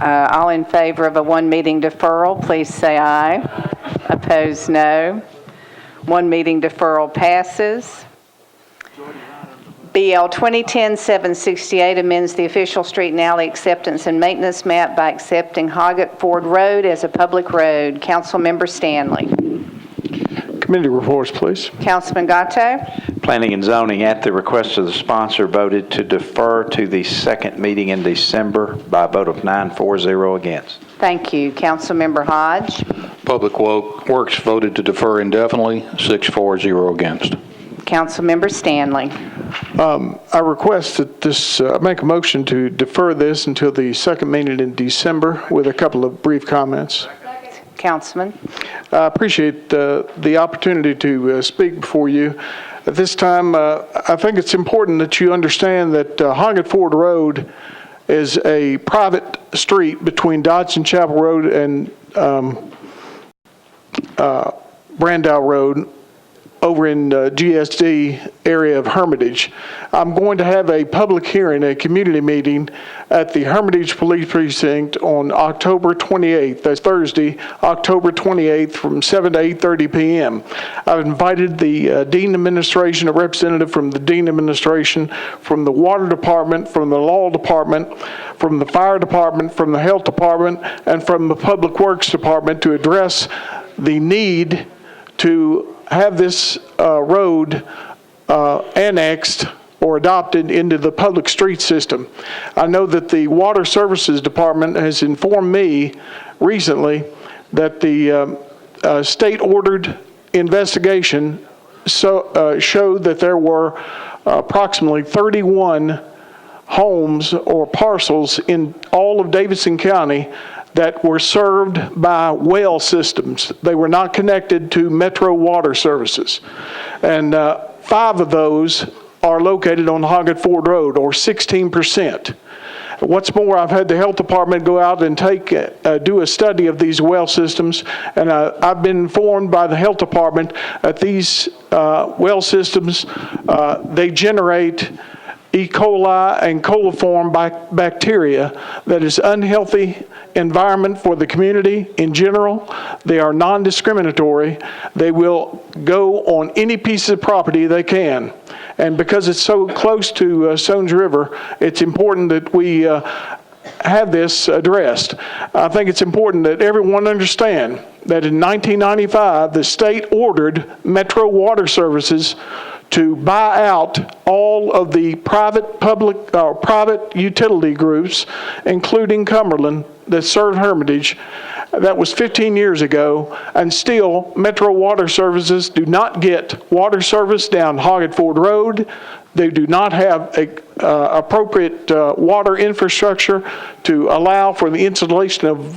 All in favor of a one-meeting deferral, please say aye. Opposed, no. One-meeting deferral passes. BL 2010-768 amends the official street and alley acceptance and maintenance map by accepting Hoggett Ford Road as a public road. Councilmember Stanley. Committee reports, please. Councilman Gatto. Planning and Zoning, at the request of the sponsor, voted to defer to the second meeting in December by a vote of 9-4-0 against. Thank you. Councilmember Hodge. Public Works voted to defer indefinitely, 6-4-0 against. Councilmember Stanley. I request that this, make a motion to defer this until the second meeting in December with a couple of brief comments. Councilman. I appreciate the opportunity to speak before you. At this time, I think it's important that you understand that Hoggett Ford Road is a private street between Dodson Chapel Road and Brandow Road over in GSD area of Hermitage. I'm going to have a public hearing, a community meeting at the Hermitage Police Precinct on October 28th. That's Thursday, October 28th from 7 to 8:30 p.m. I've invited the Dean Administration, a representative from the Dean Administration, from the Water Department, from the Law Department, from the Fire Department, from the Health Department, and from the Public Works Department to address the need to have this road annexed or adopted into the public street system. I know that the Water Services Department has informed me recently that the state-ordered investigation showed that there were approximately 31 homes or parcels in all of Davidson County that were served by well systems. They were not connected to Metro Water Services. And 5 of those are located on Hoggett Ford Road, or 16%. What's more, I've had the Health Department go out and do a study of these well systems, and I've been informed by the Health Department that these well systems, they generate E. coli and coliform bacteria that is unhealthy environment for the community in general. They are non-discriminatory. They will go on any piece of property they can. And because it's so close to Stones River, it's important that we have this addressed. I think it's important that everyone understand that in 1995, the state ordered Metro Water Services to buy out all of the private utility groups, including Cumberland, that served Hermitage. That was 15 years ago, and still Metro Water Services do not get water service down Hoggett-Ford Road. They do not have appropriate water infrastructure to allow for the installation of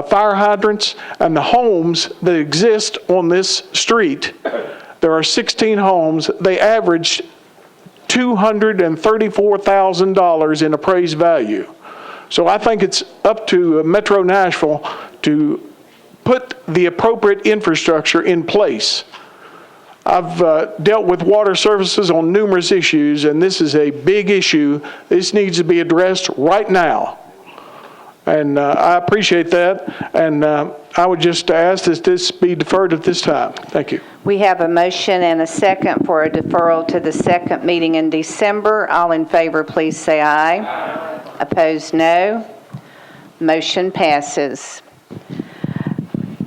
fire hydrants, and the homes that exist on this street, there are 16 homes. They average $234,000 in appraised value. So I think it's up to Metro Nashville to put the appropriate infrastructure in place. I've dealt with water services on numerous issues, and this is a big issue. This needs to be addressed right now. And I appreciate that, and I would just ask that this be deferred at this time. Thank you. We have a motion and a second for a deferral to the second meeting in December. All in favor, please say aye. Aye. Opposed, no. Motion passes.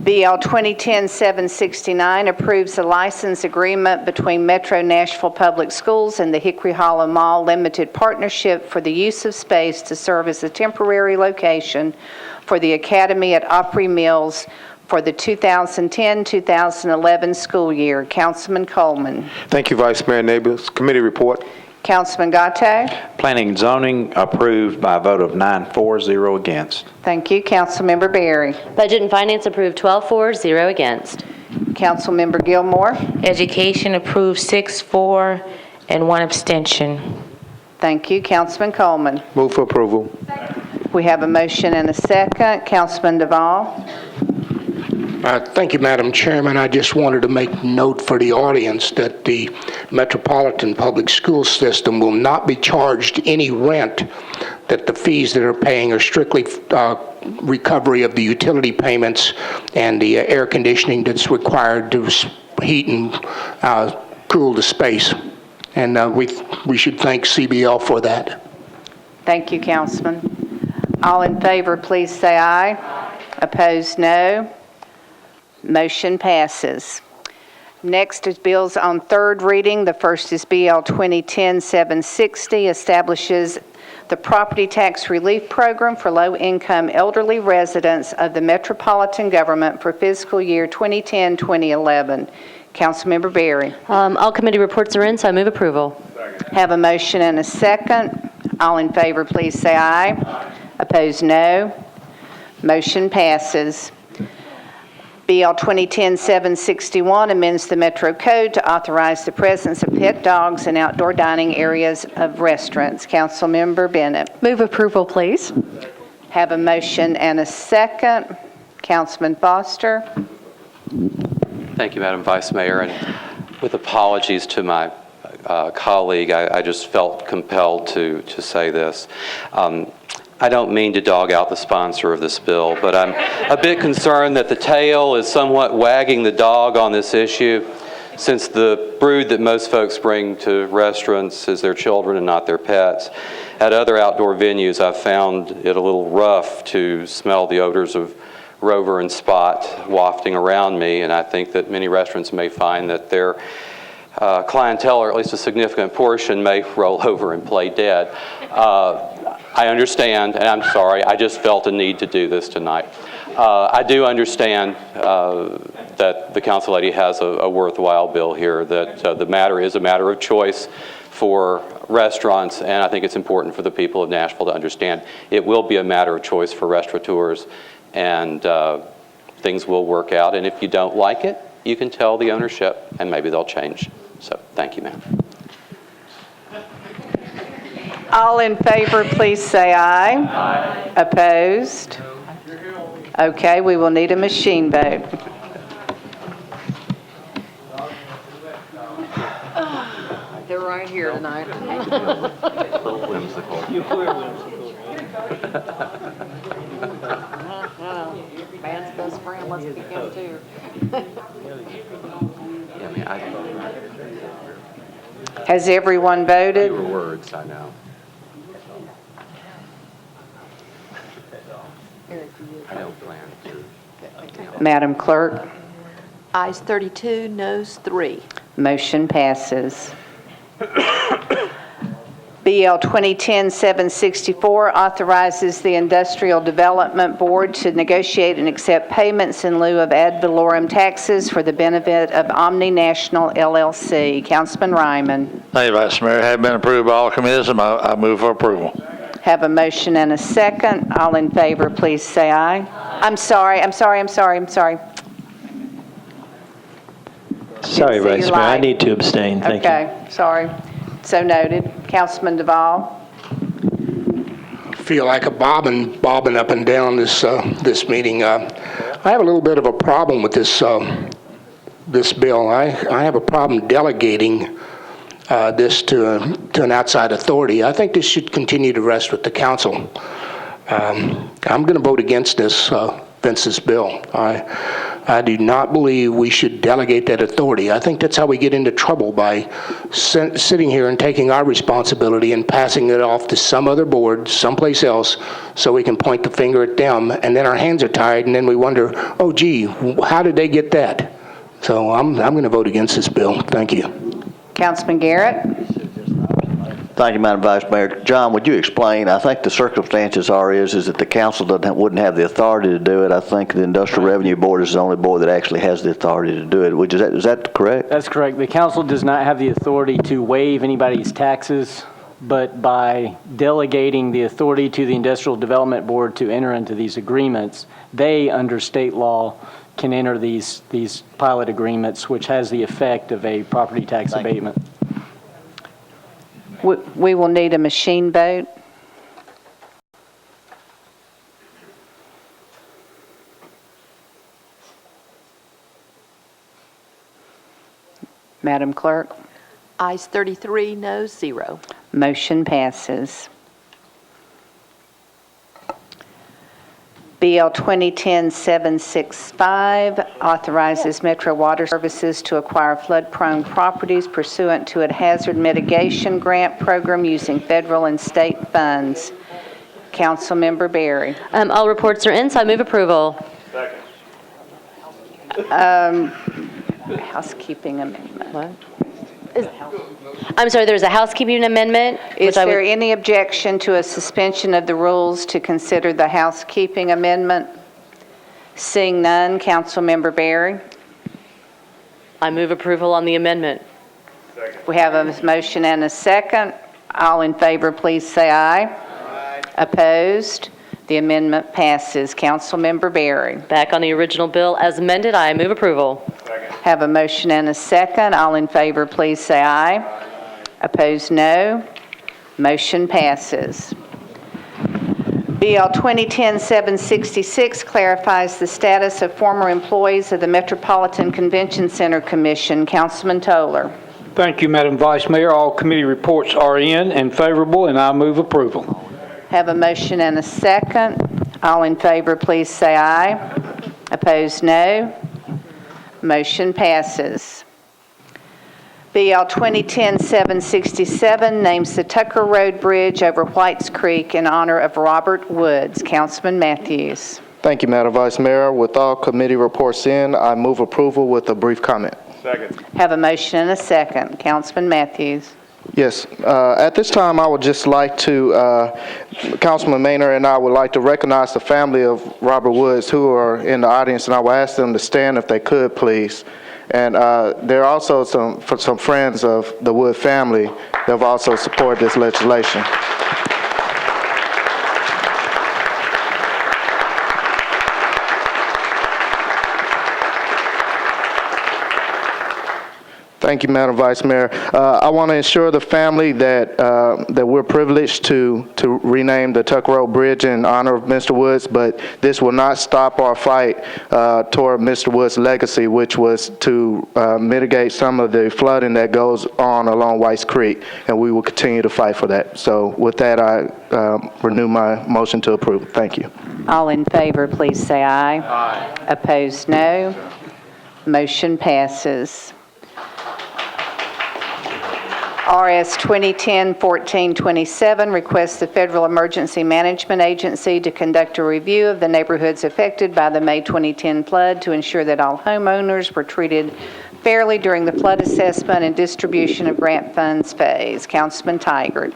BL 2010-769 approves a license agreement between Metro Nashville Public Schools and the Hickory Hollow Mall Limited Partnership for the use of space to serve as a temporary location for the Academy at Opry Mills for the 2010-2011 school year. Councilman Coleman. Thank you, Vice Mayor Neighbors. Committee report. Councilman Gatto. Planning and Zoning approved by a vote of 9-4, 0 against. Thank you. Councilmember Berry. Budget and Finance approved 12-4, 0 against. Councilmember Gilmore. Education approved 6-4 and 1 abstention. Thank you. Councilman Coleman. Move for approval. We have a motion and a second. Councilman Duvall. Thank you, Madam Chairman. I just wanted to make note for the audience that the Metropolitan Public School System will not be charged any rent, that the fees that are paying are strictly recovery of the utility payments and the air conditioning that's required to heat and cool the space. And we should thank CBL for that. Thank you, Councilman. All in favor, please say aye. Aye. Opposed, no. Motion passes. Next is bills on third reading. The first is BL 2010-760, establishes the property tax relief program for low-income elderly residents of the metropolitan government for fiscal year 2010-2011. Councilmember Berry. All committee reports are in, so I move approval. Have a motion and a second. All in favor, please say aye. Aye. Opposed, no. Motion passes. BL 2010-761 amends the Metro Code to authorize the presence of pet dogs in outdoor dining areas of restaurants. Councilmember Bennett. Move approval, please. Have a motion and a second. Councilman Foster. Thank you, Madam Vice Mayor. And with apologies to my colleague, I just felt compelled to say this. I don't mean to dog out the sponsor of this bill, but I'm a bit concerned that the tail is somewhat wagging the dog on this issue, since the brood that most folks bring to restaurants is their children and not their pets. At other outdoor venues, I've found it a little rough to smell the odors of Rover and Spot wafting around me, and I think that many restaurants may find that their clientele, or at least a significant portion, may roll over and play dead. I understand, and I'm sorry, I just felt a need to do this tonight. I do understand that the council lady has a worthwhile bill here, that the matter is a matter of choice for restaurants, and I think it's important for the people of Nashville to understand it will be a matter of choice for restaurateurs, and things will work out. And if you don't like it, you can tell the ownership, and maybe they'll change. So, thank you, ma'am. All in favor, please say aye. Aye. Opposed? Okay, we will need a machine vote. They're right here tonight. A little whimsical. You were whimsical. Man's best friend, let's pick him too. Yeah, I mean, Has everyone voted? fewer words, I know. I don't plan to. Madam Clerk. Ayes 32, noes 3. Motion passes. BL 2010-764 authorizes the Industrial Development Board to negotiate and accept payments in lieu of ad valorem taxes for the benefit of Omni National LLC. Councilman Ryman. Thank you, Vice Mayor. Have been approved by all committees, and I move for approval. Have a motion and a second. All in favor, please say aye. I'm sorry. Sorry, Vice Mayor, I need to abstain. Thank you. Okay, sorry. So noted. Councilman Duvall. Feel like a bobbing up and down this meeting. I have a little bit of a problem with this bill. I have a problem delegating this to an outside authority. I think this should continue to rest with the council. I'm going to vote against this bill. I do not believe we should delegate that authority. I think that's how we get into trouble, by sitting here and taking our responsibility and passing it off to some other board, someplace else, so we can point the finger at them, and then our hands are tied, and then we wonder, oh, gee, how did they get that? So I'm going to vote against this bill. Thank you. Councilman Garrett. Thank you, Madam Vice Mayor. John, would you explain? I think the circumstances is that the council wouldn't have the authority to do it. I think the Industrial Revenue Board is the only board that actually has the authority to do it. Is that correct? That's correct. The council does not have the authority to waive anybody's taxes, but by delegating the authority to the Industrial Development Board to enter into these agreements, they, under state law, can enter these pilot agreements, which has the effect of a property tax abatement. We will need a machine vote. Madam Clerk. Ayes 33, noes 0. Motion passes. BL 2010-765 authorizes Metro Water Services to acquire flood-prone properties pursuant to a hazard mitigation grant program using federal and state funds. Councilmember Berry. All reports are in, so I move approval. Housekeeping amendment. What? I'm sorry, there's a housekeeping amendment. Is there any objection to a suspension of the rules to consider the housekeeping amendment? Seeing none, Councilmember Berry. I move approval on the amendment. We have a motion and a second. All in favor, please say aye. Aye. Opposed? The amendment passes. Councilmember Berry. Back on the original bill as amended, I move approval. Have a motion and a second. All in favor, please say aye. Aye. Opposed, no. Motion passes. BL 2010-766 clarifies the status of former employees of the Metropolitan Convention Center Commission. Councilman Toller. Thank you, Madam Vice Mayor. All committee reports are in and favorable, and I move approval. Have a motion and a second. All in favor, please say aye. Opposed, no. Motion passes. BL 2010-767 names the Tucker Road Bridge over Whites Creek in honor of Robert Woods. Councilman Matthews. Thank you, Madam Vice Mayor. With all committee reports in, I move approval with a brief comment. Second. Have a motion and a second. Councilman Matthews. Yes. At this time, I would just like to, Councilman Maynard and I would like to recognize the family of Robert Woods who are in the audience, and I will ask them to stand if they could, please. And there are also some friends of the Wood family that have also supported this legislation. Thank you, Madam Vice Mayor. I want to assure the family that that we're privileged to rename the Tucker Road Bridge in honor of Mr. Woods, but this will not stop our fight toward Mr. Woods' legacy, which was to mitigate some of the flooding that goes on along Whites Creek, and we will continue to fight for that. So with that, I renew my motion to approve. Thank you. All in favor, please say aye. Aye. Opposed, no. Motion passes. RS 2010-1427 requests the Federal Emergency Management Agency to conduct a review of the neighborhoods affected by the May 2010 flood to ensure that all homeowners were treated fairly during the flood assessment and distribution of grant funds phase. Councilman Tigert.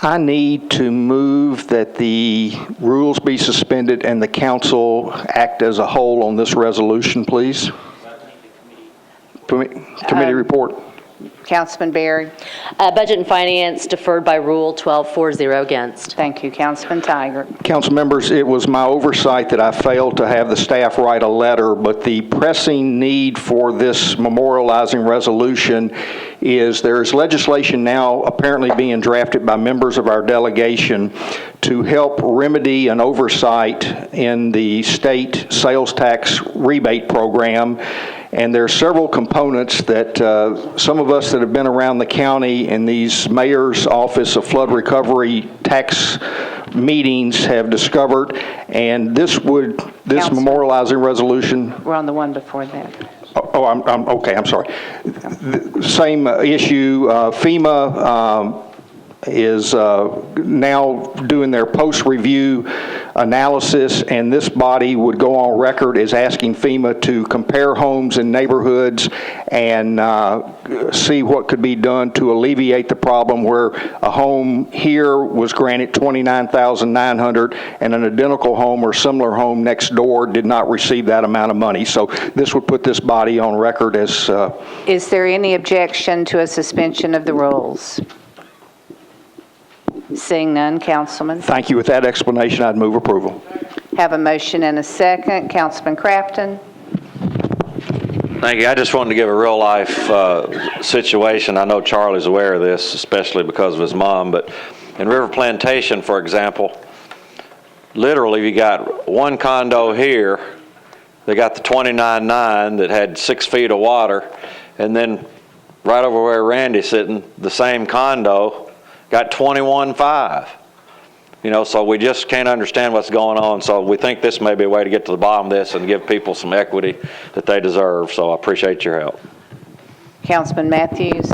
I need to move that the rules be suspended and the council act as a whole on this resolution, please. Committee report. Councilman Berry. Budget and Finance deferred by rule, 12-4-0 against. Thank you. Councilman Tigert. Council members, it was my oversight that I failed to have the staff write a letter, but the pressing need for this memorializing resolution is there's legislation now apparently being drafted by members of our delegation to help remedy an oversight in the state sales tax rebate program. And there are several components that some of us that have been around the county in these mayor's office of flood recovery tax meetings have discovered. And this memorializing resolution. We're on the one before that. Oh, I'm sorry. Same issue. FEMA is now doing their post-review analysis, and this body would go on record as asking FEMA to compare homes in neighborhoods and see what could be done to alleviate the problem where a home here was granted $29,900 and an identical home or similar home next door did not receive that amount of money. So this would put this body on record as... Is there any objection to a suspension of the rules? Seeing none, Councilman. Thank you. With that explanation, I'd move approval. Have a motion and a second. Councilman Crafton. Thank you. I just wanted to give a real life situation. I know Charlie's aware of this, especially because of his mom, but in River Plantation, for example, literally you got one condo here, they got the 29.9 that had 6 feet of water, and then right over where Randy's sitting, the same condo got 21.5. You know, so we just can't understand what's going on. So we think this may be a way to get to the bottom of this and give people some equity that they deserve. So I appreciate your help. Councilman Matthews.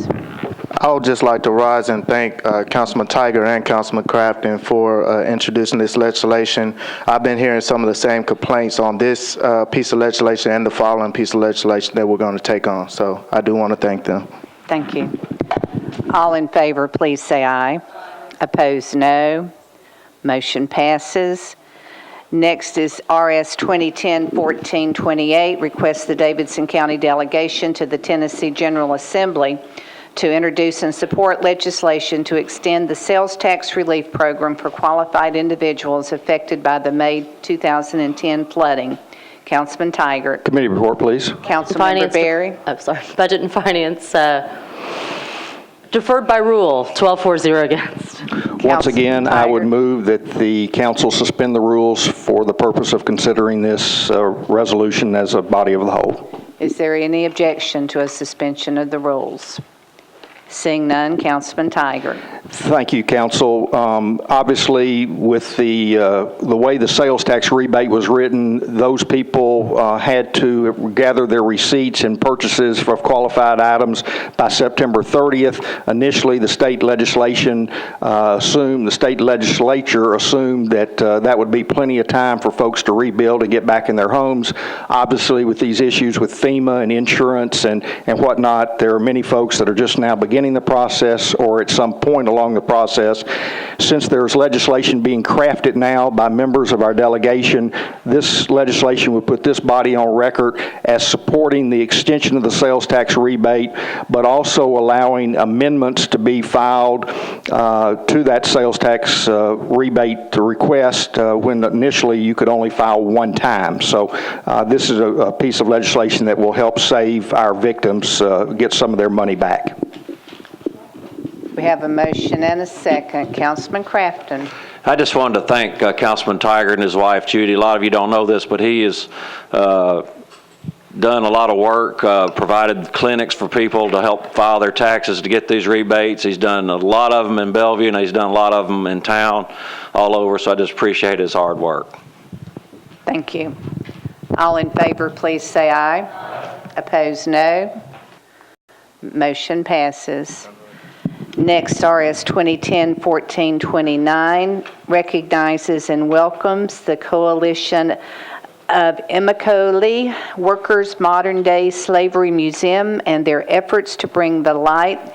I would just like to rise and thank Councilman Tiger and Councilman Crafton for introducing this legislation. I've been hearing some of the same complaints on this piece of legislation and the following piece of legislation that we're going to take on. So I do want to thank them. Thank you. All in favor, please say aye. Opposed, no. Motion passes. Next is RS 2010-1428, requests the Davidson County delegation to the Tennessee General Assembly to introduce and support legislation to extend the sales tax relief program for qualified individuals affected by the May 2010 flooding. Councilman Tigert. Committee report, please. Councilmember Berry. Oh, sorry. Budget and Finance deferred by rule, 12-4-0 against. Once again, I would move that the council suspend the rules for the purpose of considering this resolution as a body of the whole. Is there any objection to a suspension of the rules? Seeing none, Councilman Tigert. Thank you, Council. Obviously, with the way the sales tax rebate was written, those people had to gather their receipts and purchases for qualified items by September 30th. Initially, the state legislature assumed that that would be plenty of time for folks to rebuild and get back in their homes. Obviously, with these issues with FEMA and insurance and whatnot, there are many folks that are just now beginning the process or at some point along the process. Since there's legislation being crafted now by members of our delegation, this legislation would put this body on record as supporting the extension of the sales tax rebate, but also allowing amendments to be filed to that sales tax rebate request when initially you could only file one time. So this is a piece of legislation that will help save our victims get some of their money back. We have a motion and a second. Councilman Crafton. I just wanted to thank Councilman Tiger and his wife, Judy. A lot of you don't know this, but he has done a lot of work, provided clinics for people to help file their taxes to get these rebates. He's done a lot of them in Bellevue, and he's done a lot of them in town all over, so I just appreciate his hard work. Thank you. All in favor, please say aye. Opposed, no. Motion passes. Next, RS 2010-1429 recognizes and welcomes the Coalition of Immokalee Workers Modern Day Slavery Museum and their efforts to bring to light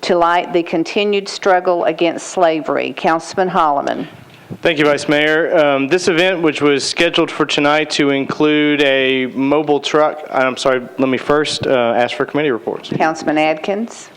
the continued struggle against slavery. Councilman Holloman. Thank you, Vice Mayor. This event, which was scheduled for tonight to include a mobile truck, let me first ask for committee reports. Councilman Adkins.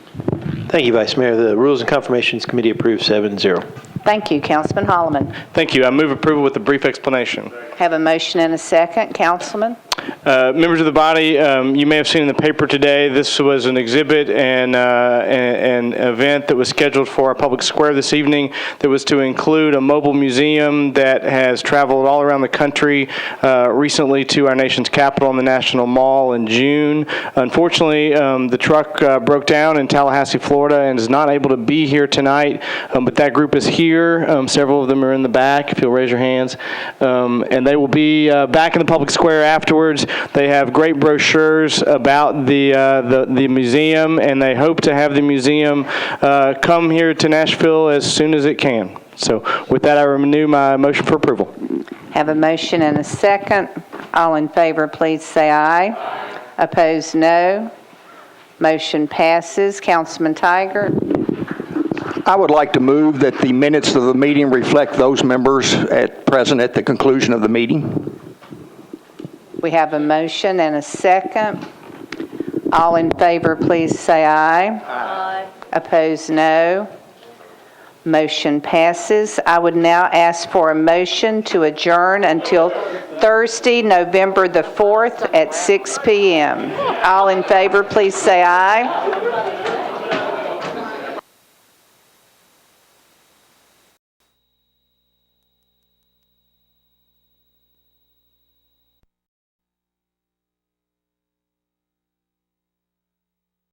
Thank you, Vice Mayor. The Rules and Confirmations Committee approved 7-0. Thank you. Councilman Holloman. Thank you. I move approval with a brief explanation. Have a motion and a second. Councilman. Members of the body, you may have seen in the paper today, this was an exhibit and an event that was scheduled for our public square this evening that was to include a mobile museum that has traveled all around the country, recently to our nation's capital in the National Mall in June. Unfortunately, the truck broke down in Tallahassee, Florida, and is not able to be here tonight, but that group is here. Several of them are in the back, if you'll raise your hands. And they will be back in the public square afterwards. They have great brochures about the museum, and they hope to have the museum come here to Nashville as soon as it can. So with that, I renew my motion for approval. Have a motion and a second. All in favor, please say aye. Opposed, no. Motion passes. Councilman Tiger. I would like to move that the minutes of the meeting reflect those members present at the conclusion of the meeting. We have a motion and a second. All in favor, please say aye. Aye. Opposed, no. Motion passes. I would now ask for a motion to adjourn until Thursday, November the 4th at 6 p.m. All in favor, please say aye.